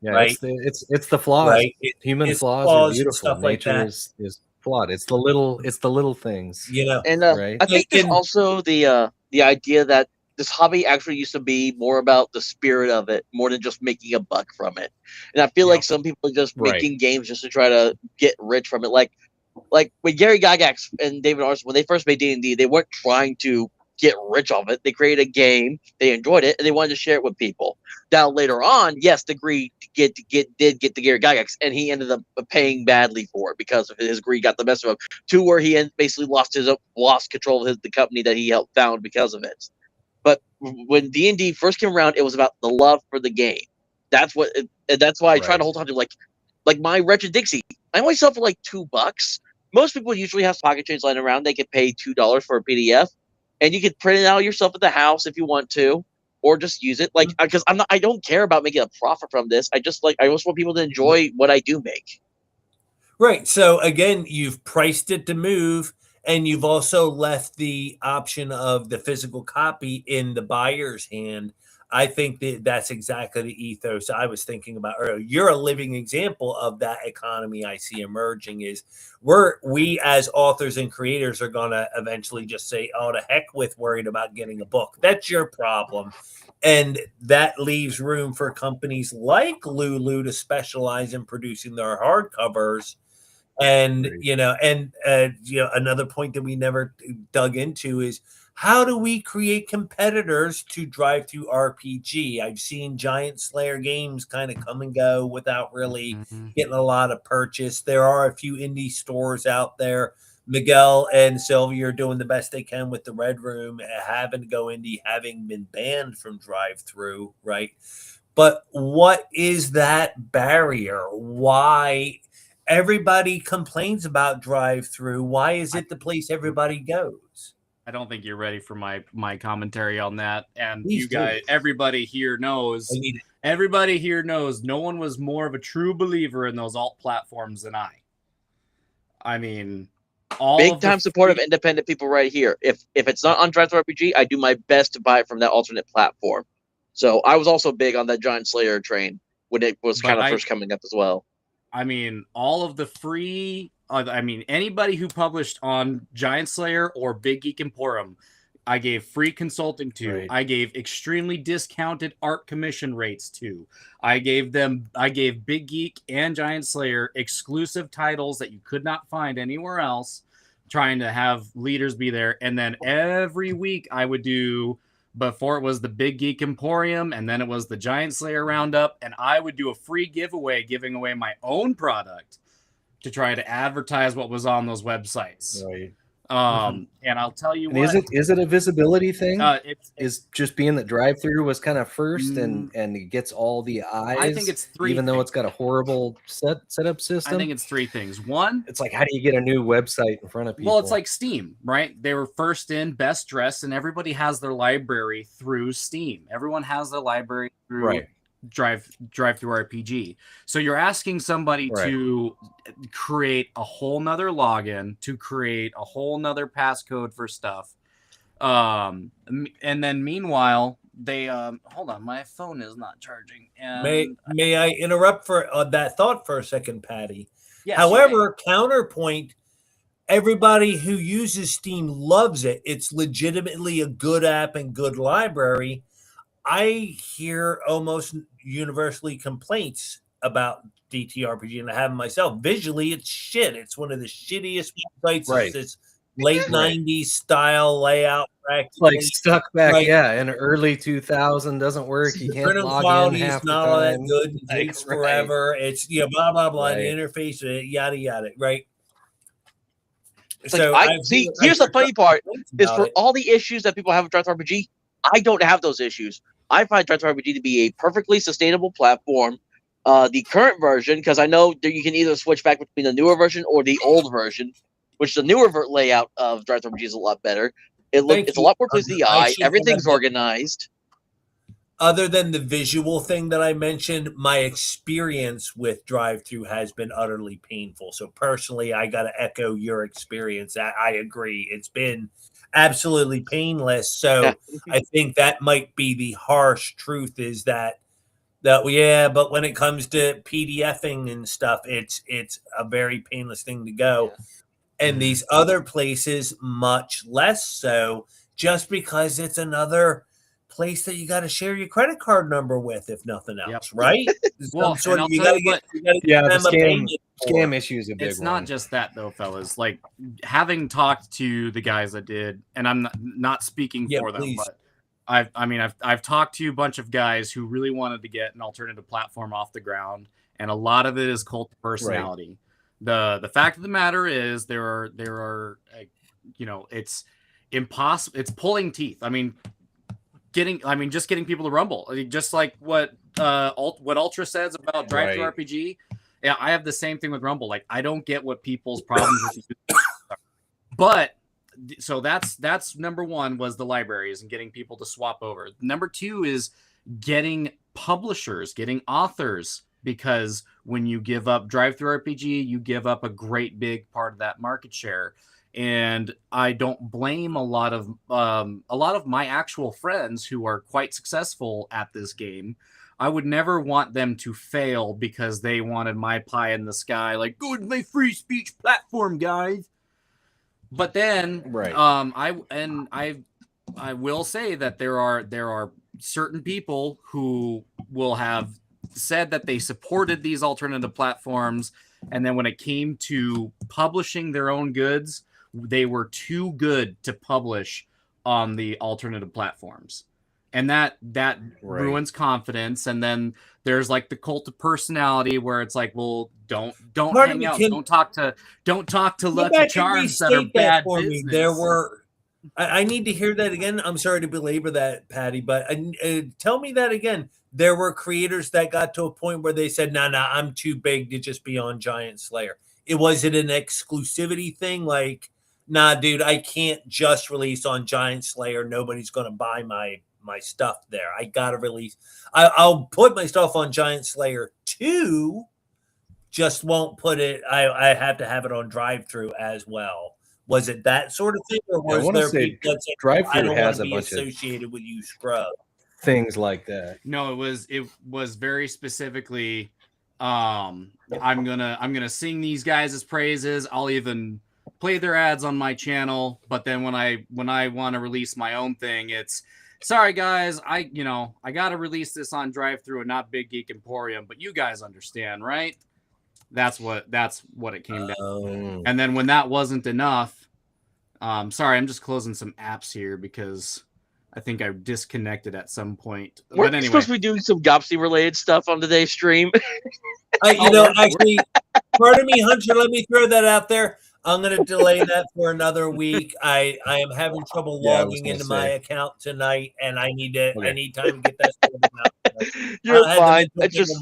Yeah, right. It's the flaws. Right? Human flaws are beautiful. Stuff Nature like is flawed. It's the little things. And I think there's also the idea that this hobby actually used to be more about the spirit of it, more than just making a buck from it. And I feel like some people are just making games just to try to get rich from it. Like when Gary Gygax and David Arson, when they first made D&D, they weren't trying to get rich off it. They created a game, they enjoyed it, and they wanted to share it with people. Now later on, yes, the greed did get the Gary Gygax, and he ended up paying badly for it because of his greed got the best of him. To where he basically lost control of the company that he helped found because of it. But when D&D first came around, it was about the love for the game. That's why I try to hold on to like my Wretched Dixie. I only sell for like $2. Most people usually have pocket change lying around. They could pay $2 for a PDF, and you could print it out yourself at the house if you want to, or just use it. Like because I don't care about making a profit from this. I just want people to enjoy what I do make. Right. So again, you've priced it to move, and you've also left the option of the physical copy in the buyer's hand. I think that that's exactly the ethos I was thinking about earlier. You're a living example of that economy I see emerging. Is we as authors and creators are going to eventually just say, oh, to heck with worried about getting a book. That's your problem. And that leaves room for companies like Lulu to specialize in producing their hardcovers. And, another point that we never dug into is, how do we create competitors to Drive Through RPG? I've seen Giant Slayer games kind of come and go without really getting a lot of purchase. There are a few indie stores out there. Miguel and Sylvia are doing the best they can with the Red Room, having to go indie, having been banned from Drive Through, right? But what is that barrier? Why everybody complains about Drive Through? Why is it the place everybody goes? I don't think you're ready for my commentary on that. And Please you guys, everybody here knows no one was more of a true believer in those alt platforms than I. I mean, big time support of independent people right here. If it's not on Drive Through RPG, I do my best to buy it from that alternate platform. So I was also big on that Giant Slayer train when it was kind of first coming up as well. I mean, all of the free. Anybody who published on Giant Slayer or Big Geek Emporium, I gave free consulting to. Right. I gave extremely discounted art commission rates to. I gave Big Geek and Giant Slayer exclusive titles that you could not find anywhere else, trying to have leaders be there. And then every week I would do, before it was the Big Geek Emporium, and then it was the Giant Slayer Roundup, and I would do a free giveaway, giving away my own product to try to advertise what was on those websites. Right. And I'll tell you what. Is it a visibility thing? It's just being that Drive Through was kind of first and it gets all the eyes. I think it's three. Even though it's got a horrible setup system. I think it's three things. One, it's like, how do you get a new website in front of people? Well, it's like Steam, right? They were first in, best dressed, and everybody has their library through Steam. Everyone has their library through Drive Through RPG. So you're asking somebody to create a whole nother login, to create a whole nother passcode for stuff. And then meanwhile, they hold on, my phone is not charging. And may I interrupt for that thought for a second, Patty? Yes, however, counterpoint, everybody who uses Steam loves it. It's legitimately a good app and good library. I hear almost universally complaints about TTRPG, and I have them myself. Visually, it's shit. It's one of the shittiest websites. It's this late 90s style layout. Like stuck back, in early 2000, doesn't work. You can't log in half the time. Not all that good. It takes forever. It's blah blah blah. The interface, yada yada. Right. So here's the funny part: is for all the issues that people have with Drive Through RPG, I don't have those issues. I find Drive Through RPG to be a perfectly sustainable platform. The current version, because I know that you can either switch back between the newer version or the old version, which the newer layout of Drive Through RPG is a lot better. It's a lot more pleasing to the eye. Everything's organized. Other than the visual thing that I mentioned, my experience with Drive Through has been utterly painful. So personally, I got to echo your experience. I agree. It's been absolutely painless. So I think that might be the harsh truth, is that but when it comes to PDFing and stuff, it's a very painless thing to go. And these other places, much less so, just because it's another place that you got to share your credit card number with, if nothing else, right? Well, the scam issue is a big one. It's not just that though, fellas. Like, having talked to the guys that did, and I'm not speaking for them, but I've talked to a bunch of guys who really wanted to get an alternative platform off the ground, and a lot of it is cult personality. The fact of the matter is there are it's impossible. It's pulling teeth. Just getting people to rumble. Just like what Ultra says about Drive Through RPG. Yeah, I have the same thing with Rumble. Like, I don't get what people's problems with the are. But so that's number one, was the libraries and getting people to swap over. Number two is getting publishers, getting authors, because when you give up Drive Through RPG, you give up a great big part of that market share. And I don't blame a lot of my actual friends who are quite successful at this game. I would never want them to fail because they wanted my pie in the sky, like, go to my free speech platform, guys. But then, Right. I will say that there are certain people who will have said that they supported these alternative platforms, and then when it came to publishing their own goods, they were too good to publish on the alternative platforms, and that ruins confidence. And then there's like the cult of personality where it's like, well, don't hang out, don't talk to Lucky Charms that are bad business. There were. I need to hear that again. I'm sorry to belabor that, Patty, but tell me that again. There were creators that got to a point where they said, nah, I'm too big to just be on Giant Slayer. Was it an exclusivity thing? Like, nah, dude, I can't just release on Giant Slayer. Nobody's going to buy my stuff there. I got to release. I'll put my stuff on Giant Slayer too, just won't put it. I have to have it on drive-through as well. Was it that sort of thing, or was there people that said, I don't want to be associated with you, scrub? Things like that. No, it was very specifically, I'm gonna sing these guys' praises. I'll even play their ads on my channel. But then when I want to release my own thing, it's, sorry guys, I gotta release this on drive-through and not Big Geek Emporium, but you guys understand, right? That's what it came down to. And then when that wasn't enough, sorry, I'm just closing some apps here because I think I disconnected at some point. We're but anyway, supposed to be doing some Gobstein related stuff on today's stream. Actually, pardon me, Hunter, let me throw that out there. I'm going to delay that for another week. I am having trouble logging into my account tonight, and I need time to get that sorted out. You're fine. It's just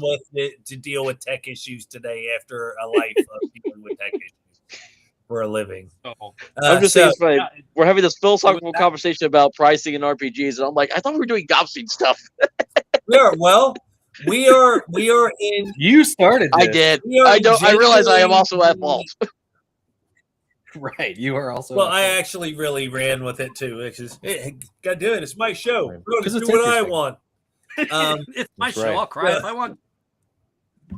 to deal with tech issues today after a life of dealing with tech issues for a living. I'm just saying, it's funny. We're having this philosophical conversation about pricing and RPGs, and I'm like, I thought we were doing Gobstein stuff. We are in. You started this. I did. I realize I am also at fault. Right, you are also. Well, I actually really ran with it too, because gotta do it. It's my show. I'm going to do what I want. It's my show. I'll cry if I want.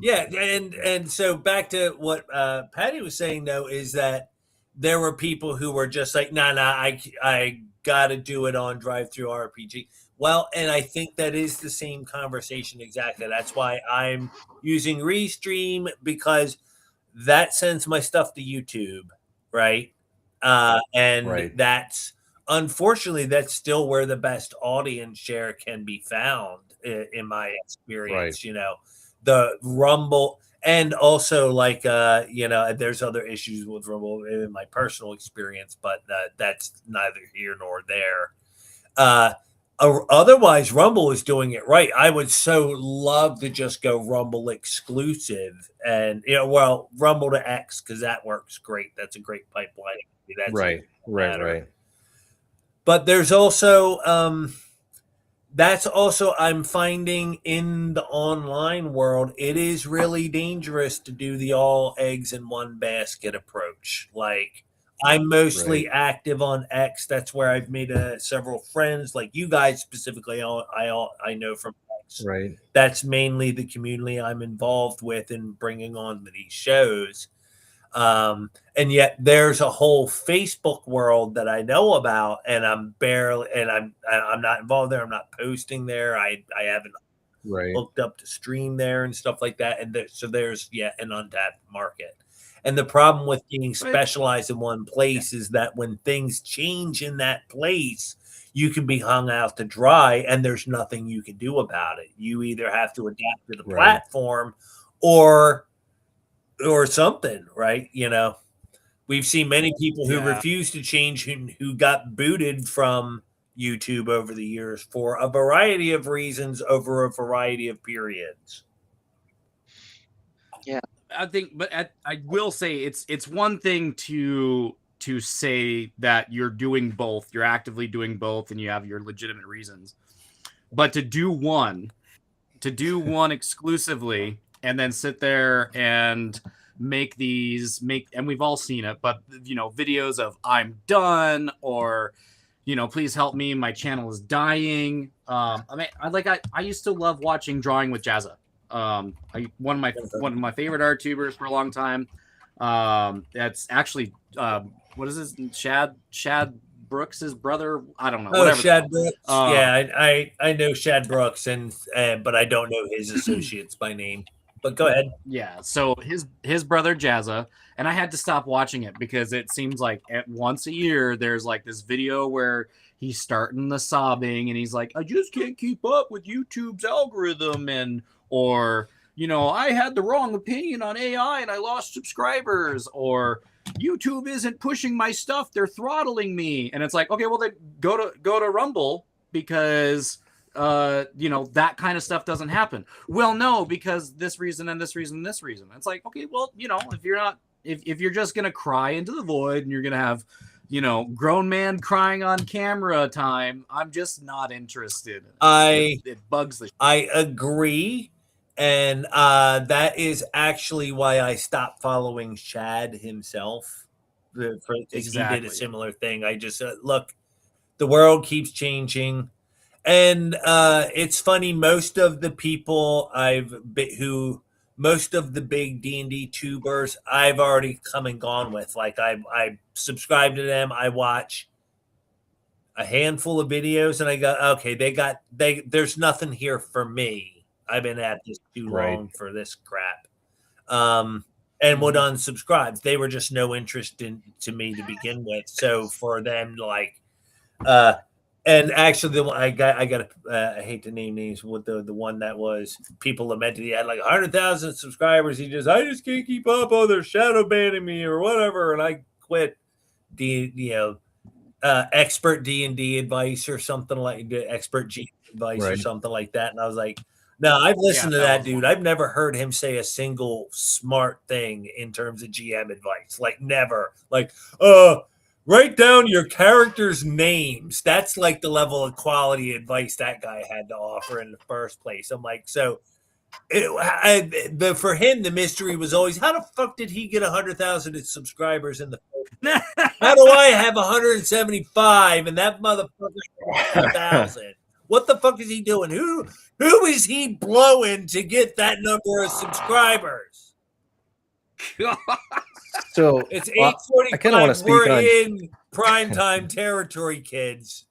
Yeah, and so back to what Patty was saying though is that there were people who were just like, nah, I gotta do it on drive-through RPG. Well, and I think that is the same conversation exactly. That's why I'm using Restream, because that sends my stuff to YouTube. Right. That's unfortunately that's still where the best audience share can be found in my experience. Right. The Rumble, and also like there's other issues with Rumble in my personal experience, but that's neither here nor there. Otherwise, Rumble is doing it right. I would so love to just go Rumble exclusive, and Rumble to X, because that works great. That's a great pipeline. That's right. But there's also that's also, I'm finding in the online world, it is really dangerous to do the all eggs in one basket approach. Like, I'm mostly active on X. That's where I've made several friends, like you guys specifically. I know from X. Right. That's mainly the community I'm involved with in bringing on these shows. And yet there's a whole Facebook world that I know about, and I'm not involved there. I'm not posting there. I haven't hooked up to stream there and stuff like that. And so there's an untapped market. And the problem with being specialized in one place is that when things change in that place, you can be hung out to dry, and there's nothing you can do about it. You either have to adapt to the platform or something, right? We've seen many people who refuse to change, who got booted from YouTube over the years for a variety of reasons over a variety of periods. Yeah. I think, but I will say it's one thing to say that you're doing both, you're actively doing both, and you have your legitimate reasons. But to do one exclusively and then sit there and make and we've all seen it, but videos of I'm done, or please help me, my channel is dying. I mean, I used to love watching Drawing with Jazza. One of my favorite art tubers for a long time. That's actually what is this? Shad Brooks's brother? I don't know. Oh, Shad Brooks. Yeah, I know Shad Brooks, but I don't know his associates by name. But go ahead. Yeah, so his brother Jazza, and I had to stop watching it because it seems like once a year there's like this video where he's starting the sobbing and he's like, I just can't keep up with YouTube's algorithm, or I had the wrong opinion on AI and I lost subscribers, or YouTube isn't pushing my stuff, they're throttling me. And it's like, okay, well then go to Rumble, because that kind of stuff doesn't happen. Well, no, because this reason and this reason and this reason. It's like, okay, well, if you're just gonna cry into the void and you're gonna have grown man crying on camera time, I'm just not interested. It bugs the shit. I agree. And that is actually why I stopped following Shad himself. Exactly. He did a similar thing. I just look, the world keeps changing. And it's funny, most of the people most of the big D&D tubers I've already come and gone with. Like I subscribe to them. I watch a handful of videos and I go, okay, there's nothing here for me. I've been at this too long for this crap. And would unsubscribe. They were just no interest to me to begin with. So for them, and actually, the one I hate to name names. With the one that was people lamented, he had like 100,000 subscribers. I just can't keep up. Oh, they're shadow banning me or whatever, and I quit. Expert D&D advice or something like the expert G advice or something like that. And I was like, no, I've listened to that dude. I've never heard him say a single smart thing in terms of GM advice. Like never. Like, write down your characters' names. That's like the level of quality advice that guy had to offer in the first place. I'm like, so for him, the mystery was always, how the fuck did he get 100,000 subscribers in the first place? How do I have 175 and that motherfucker 1,000? What the fuck is he doing? Who is he blowing to get that number of subscribers? So it's 8:45. We're in primetime territory, kids.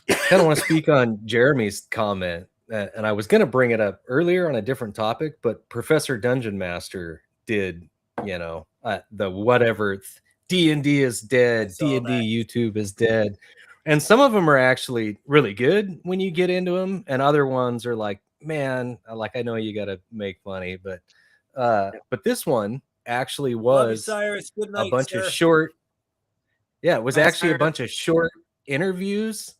I kind of want to speak on Jeremy's comment, and I was going to bring it up earlier on a different topic, but Professor Dungeon Master did, the whatever D&D is dead, D&D YouTube is dead. And some of them are actually really good when you get into them, and other ones are like, man, I know you got to make money, but this one actually was Cyrus. Good night, a bunch sir. of short. Yeah, it was actually a bunch of short interviews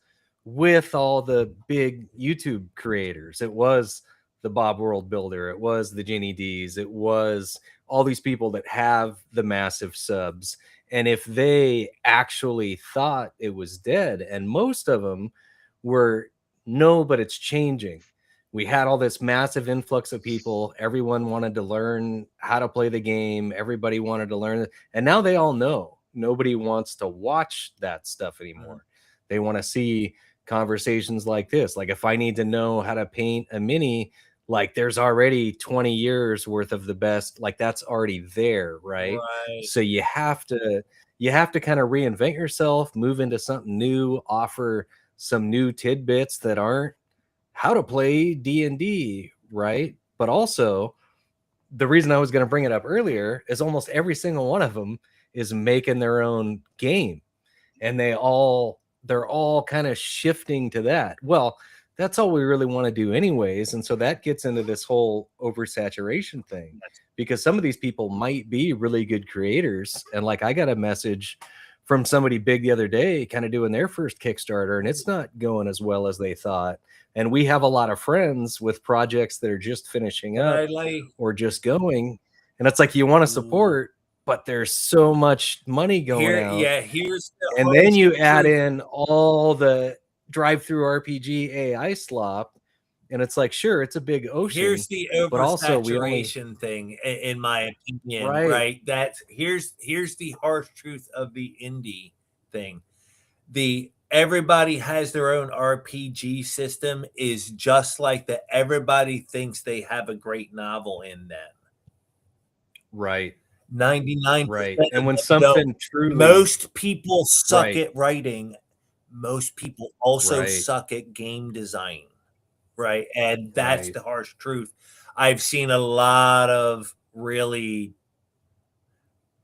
with all the big YouTube creators. It was the Bob World Builder. It was the Ginny D's. It was all these people that have the massive subs. And if they actually thought it was dead, and most of them were, no, but it's changing. We had all this massive influx of people. Everyone wanted to learn how to play the game. Everybody wanted to learn. And now they all know. Nobody wants to watch that stuff anymore. They want to see conversations like this. Like if I need to know how to paint a mini, like there's already 20 years worth of the best, like that's already there, right? So you have to kind of reinvent yourself, move into something new, offer some new tidbits that aren't how to play D&D, right? But also the reason I was going to bring it up earlier is almost every single one of them is making their own game, and they're all kind of shifting to that. Well, that's all we really want to do anyways. And so that gets into this whole oversaturation thing, because some of these people might be really good creators. And like, I got a message from somebody big the other day, kind of doing their first Kickstarter, and it's not going as well as they thought. And we have a lot of friends with projects that are just finishing up or just going. And it's like, you want to support, but there's so much money going out. Yeah, and then you add in all the drive-through RPG AI slop, And it's like, sure, it's a big ocean. Here's the but also oversaturation thing, in my opinion, Right. right? That's here's the harsh truth of the indie thing. Everybody has their own RPG system is just like that. Everybody thinks they have a great novel in them. Right. 99%. Right. And when something truly, most people suck Right. at writing. Most people also Right. suck at game design. Right. And that's Right. the harsh truth. I've seen a lot of really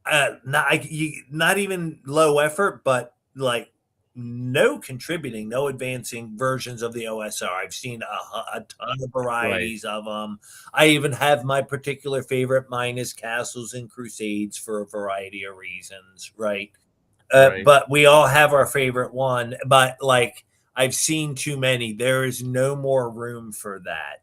not even low effort, but like no contributing, no advancing versions of the OSR. I've seen a ton of varieties of them. I even have my particular favorite. Mine is Castles and Crusades for a variety of reasons, right? Right. But we all have our favorite one. But like I've seen too many. There is no more room for that.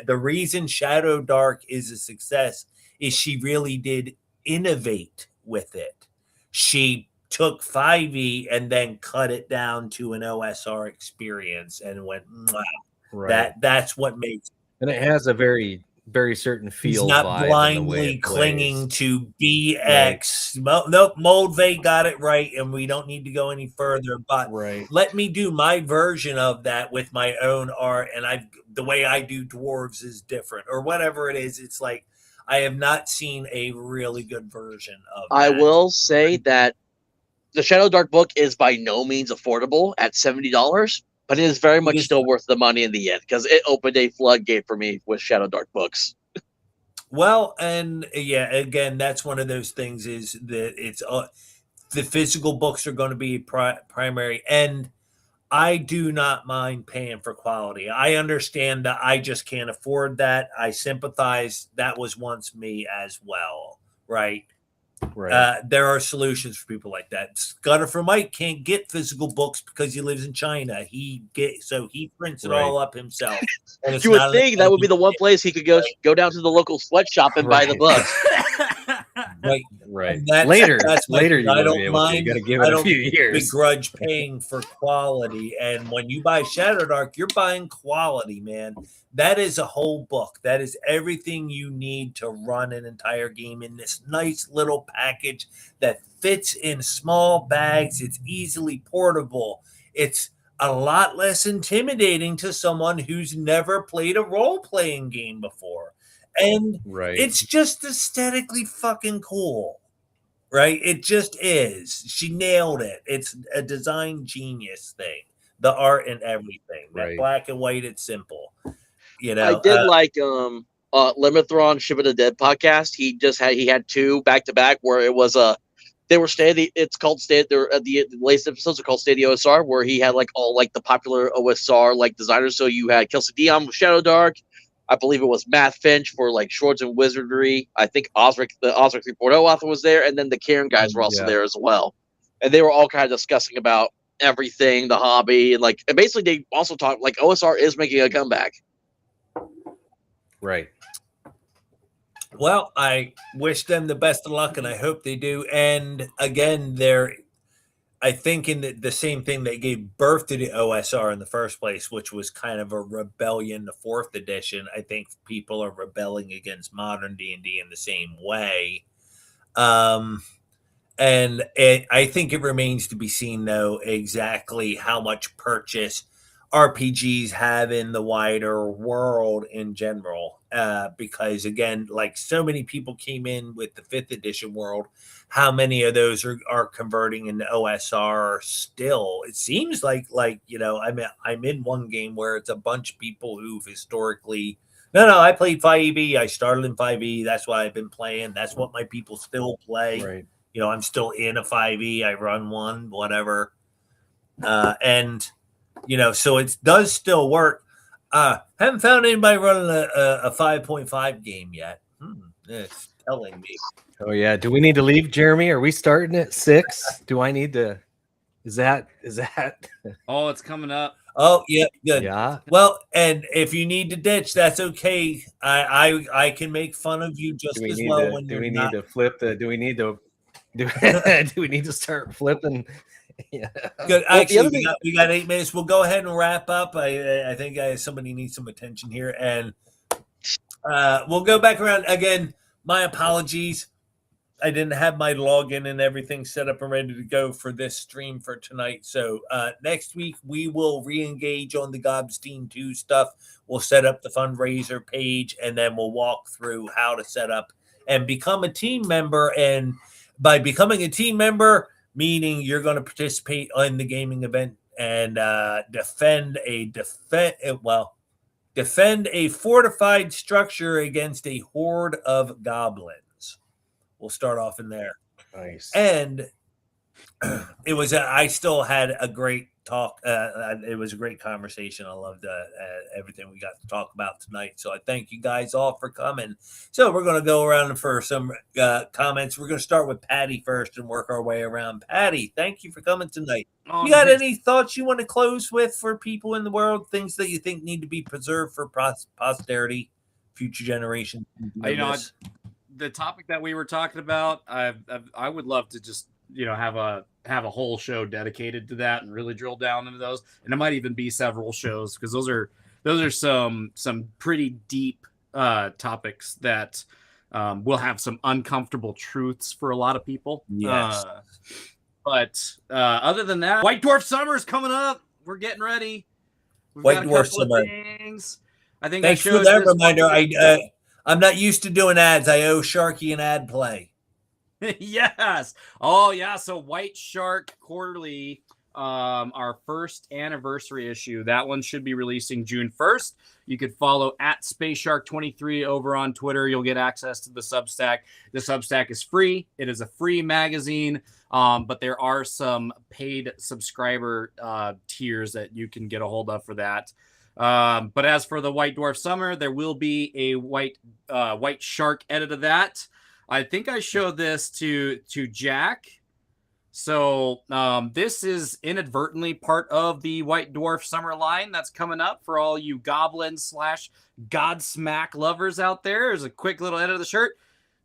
The reason Shadow Dark is a success is she really did innovate with it. She took 5e and then cut it down to an OSR experience and went, Right. that's what makes it. And it has a very, very certain feel. He's not vibe blindly clinging to BX. Right. Nope, Moldvay got it right, and we don't need to go any further. But let me do my version of that with my own art, and the way I do dwarves is different, or whatever it is. It's like I have not seen a really good version of that. I will say that the Shadow Dark book is by no means affordable at $70, but it is very much still worth the money in the end because it opened a floodgate for me with Shadow Dark books. Well, and yeah, again, that's one of those things is that it's the physical books are going to be primary, and I do not mind paying for quality. I understand that I just can't afford that. I sympathize. That was once me as well, right? Right. There are solutions for people like that. Scudder for Mike can't get physical books because he lives in China. He prints it all up himself. And you would think that would be the one place he could go down to the local sweatshop and buy the books. Right. Later, I don't mind. You got to give it a few years. Begrudge paying for quality, and when you buy Shadow Dark, you're buying quality, man. That is a whole book. That is everything you need to run an entire game in this nice little package that fits in small bags. It's easily portable. It's a lot less intimidating to someone who's never played a role-playing game before. And it's just aesthetically fucking cool, right? It just is. She nailed it. It's a design genius thing. The art and everything. That black and white, it's simple. You know, I did like Limithron Ship of the Dead podcast. He had two back to back where it was it's called the latest episodes are called State of the OSR, where he had like all like the popular OSR like designers. So you had Kelsey Dion with Shadow Dark. I believe it was Matt Finch for like Swords and Wizardry. I think Osric, the Osric 3.0 author, was there, and then the Cairn guys were also there as well. And they were all kind of discussing about everything, the hobby, and basically they also talked like OSR is making a comeback. Right. Well, I wish them the best of luck, and I hope they do. And again, I think in the same thing that gave birth to the OSR in the first place, which was kind of a rebellion, the 4th edition. I think people are rebelling against modern D&D in the same way. And I think it remains to be seen, though, exactly how much purchase RPGs have in the wider world in general. Because, again, like so many people came in with the 5th edition world, how many of those are converting into OSR still? It seems like you know, I'm in one game where it's a bunch of people who've historically I played 5e. I started in 5e. That's what I've been playing. That's what my people still play. Right. You know, I'm still in a 5e. I run one, whatever. And you know, so it does still work. Haven't found anybody running a 5.5 game yet. It's telling me. Oh yeah. Do we need to leave, Jeremy? Are we starting at 6? Do I need to? Is that? Oh, it's coming up. Oh yeah, good. Yeah. Well, and if you need to ditch, that's okay. I can make fun of you just as well. Do we need to start flipping Yeah. Good. Well, Actually, we got 8 minutes. We'll go ahead and wrap up. I think somebody needs some attention here, and we'll go back around again. My apologies. I didn't have my login and everything set up and ready to go for this stream for tonight. So next week we will re-engage on the Gobstein 2 stuff. We'll set up the fundraiser page, and then we'll walk through how to set up and become a team member. And by becoming a team member, meaning you're going to participate in the gaming event and defend a fortified structure against a horde of goblins. We'll start off in there. Nice. And it was I still had a great talk. It was a great conversation. I loved everything we got to talk about tonight. So I thank you guys all for coming. So we're going to go around for some comments. We're going to start with Patty first and work our way around. Patty, thank you for coming tonight. You got any thoughts you want to close with for people in the world? Things that you think need to be preserved for posterity, future generations? The topic that we were talking about, I would love to just have a whole show dedicated to that and really drill down into those, and it might even be several shows because those are some pretty deep topics that will have some uncomfortable truths for a lot of people. Yes. But other than that, White Dwarf Summer is coming up. We're getting ready. White Dwarf Summer. I think thanks for that reminder. I'm not used to doing ads. I owe Sharky an ad play. Yes. Oh, yeah. So White Shark Quarterly, our first anniversary issue. That one should be releasing June 1st. You could follow at Space Shark 23 over on Twitter. You'll get access to the Substack. The Substack is free. It is a free magazine, but there are some paid subscriber tiers that you can get a hold of for that. But as for the White Dwarf Summer, there will be a White Shark edit of that. I think I showed this to Jack. So this is inadvertently part of the White Dwarf Summer line that's coming up for all you goblins / Godsmack lovers out there. There's a quick little edit of the shirt.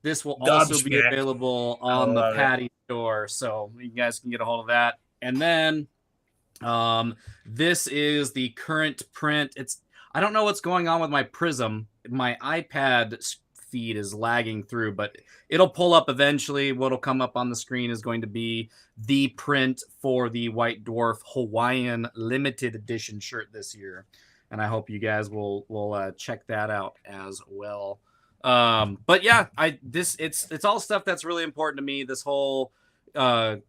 This will also be available on the Patty store, so you guys can get a hold of that. And then this is the current print. I don't know what's going on with my Prism. My iPad feed is lagging through, but it'll pull up eventually. What'll come up on the screen is going to be the print for the White Dwarf Hawaiian limited edition shirt this year, and I hope you guys will check that out as well. But yeah, it's all stuff that's really important to me. This whole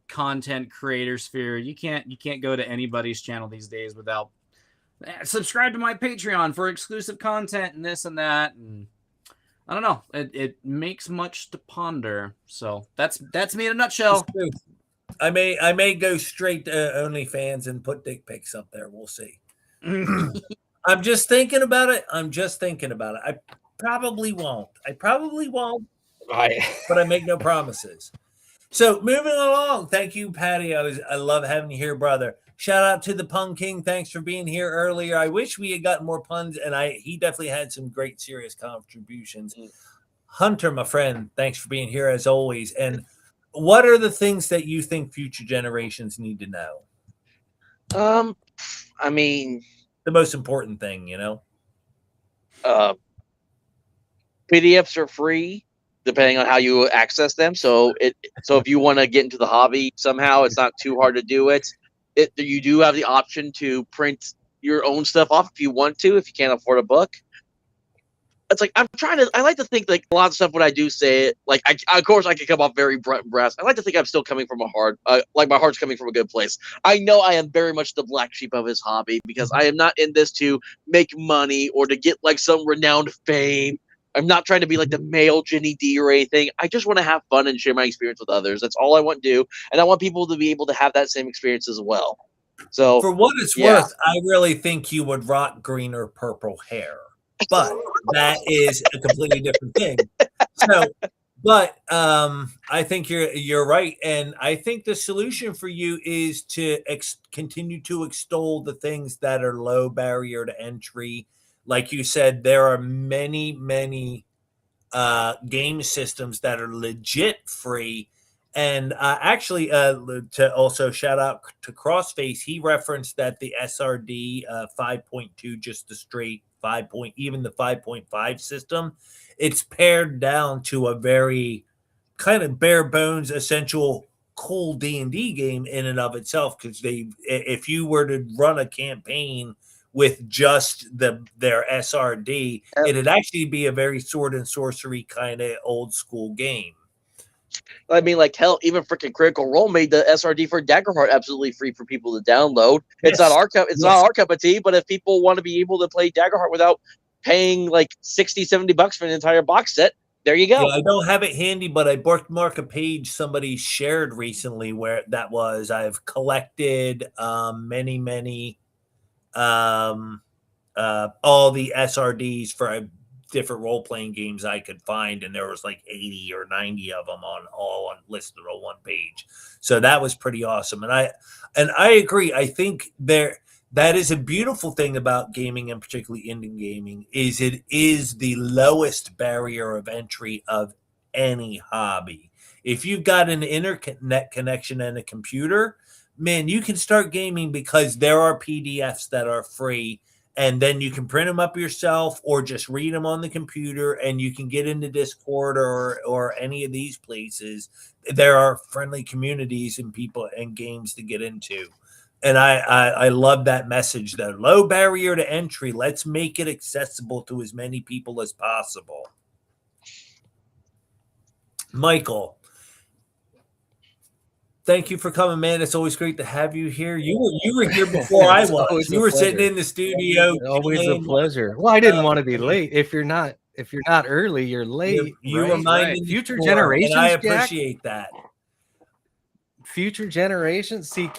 content creator sphere. You can't go to anybody's channel these days without subscribe to my Patreon for exclusive content and this and that. And I don't know. It makes much to ponder. So that's me in a nutshell. I may go straight to OnlyFans and put dick pics up there. We'll see. I'm just thinking about it. I probably won't. But I make no promises. So moving along. Thank you, Patty. I love having you here, brother. Shout out to the Pun King. Thanks for being here earlier. I wish we had gotten more puns, and he definitely had some great serious contributions. Hunter, my friend, thanks for being here as always. And what are the things that you think future generations need to know? I mean, the most important thing, PDFs are free depending on how you access them. So if you want to get into the hobby somehow, it's not too hard to do it. You do have the option to print your own stuff off if you want to, if you can't afford a book. It's like I like to think like a lot of stuff when I do say it, like of course I can come off very blunt and brass. I like to think I'm still coming from a heart, like my heart's coming from a good place. I know I am very much the black sheep of his hobby because I am not in this to make money or to get like some renowned fame. I'm not trying to be like the male Ginny D or anything. I just want to have fun and share my experience with others. That's all I want to do, and I want people to be able to have that same experience as well. So for what it's worth, I really think you would rock green or purple hair. But that is a completely different thing. So, but I think you're right, and I think the solution for you is to continue to extol the things that are low barrier to entry. Like you said, there are many game systems that are legit free, And actually, to also shout out to Crossface, he referenced that the SRD 5.2, just the straight 5 point, even the 5.5 system, it's pared down to a very kind of bare bones, essential, cool D&D game in and of itself. Because if you were to run a campaign with just their SRD, it'd actually be a very sword and sorcery kind of old school game. I mean, like hell, even freaking Critical Role made the SRD for Daggerheart absolutely free for people to download. It's not our not our cup of tea, but if people want to be able to play Daggerheart without paying like 60, 70 bucks for an entire box set, there you go. Yeah, I don't have it handy, but I bookmarked a page somebody shared recently where that was. I've collected many all the SRDs for different role-playing games I could find, and there was like 80 or 90 of them all listed on one page. So that was pretty awesome. And I agree. I think that is a beautiful thing about gaming, and particularly indie gaming, is it is the lowest barrier of entry of any hobby. If you've got an internet connection and a computer, man, you can start gaming because there are PDFs that are free, and then you can print them up yourself or just read them on the computer, and you can get into Discord or any of these places. There are friendly communities and people and games to get into. And I love that message, the low barrier to entry. Let's make it accessible to as many people as possible. Michael, thank you for coming, man. It's always great to have you here. You were here before I was. You were sitting in the studio. Always a pleasure. Well, I didn't want to be late. If you're not early, you're late. You right? reminded me future before, generations. And I appreciate that. Future generations. See,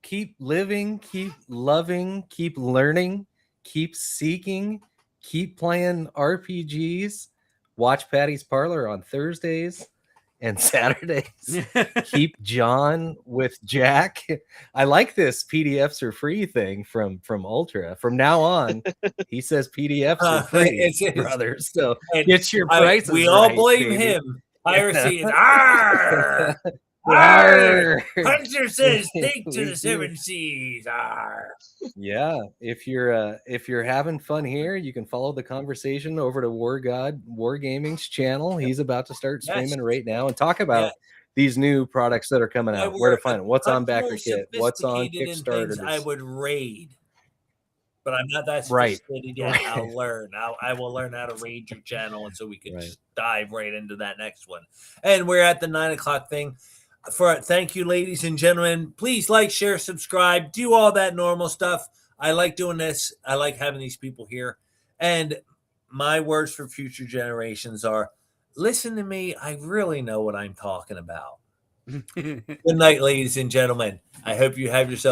keep living, keep loving, keep learning, keep seeking, keep playing RPGs. Watch Patty's Parlor on Thursdays and Saturdays. Keep John with Jack. I like this PDFs are free thing from Ultra. From now on, he says PDFs are free, It's brothers. So get your prices. We all right, blame baby. him. Piracy is arr! Arr! Hunter says, "Take to the seven seas." Arr! Yeah, if you're having fun here, you can follow the conversation over to Wargaming's channel. He's about to start streaming right now and talk about these new products that are coming out. Where to find them? What's on Backer Kit? What's on Kickstarter? I would raid, but I'm not that sophisticated yet. I'll learn. I will learn how to raid your channel, and so we can just dive right into that next one. And we're at the 9 o'clock thing. Thank you, ladies and gentlemen. Please like, share, subscribe, do all that normal stuff. I like doing this. I like having these people here. And my words for future generations are, listen to me. I really know what I'm talking about. Good night, ladies and gentlemen. I hope you have yourself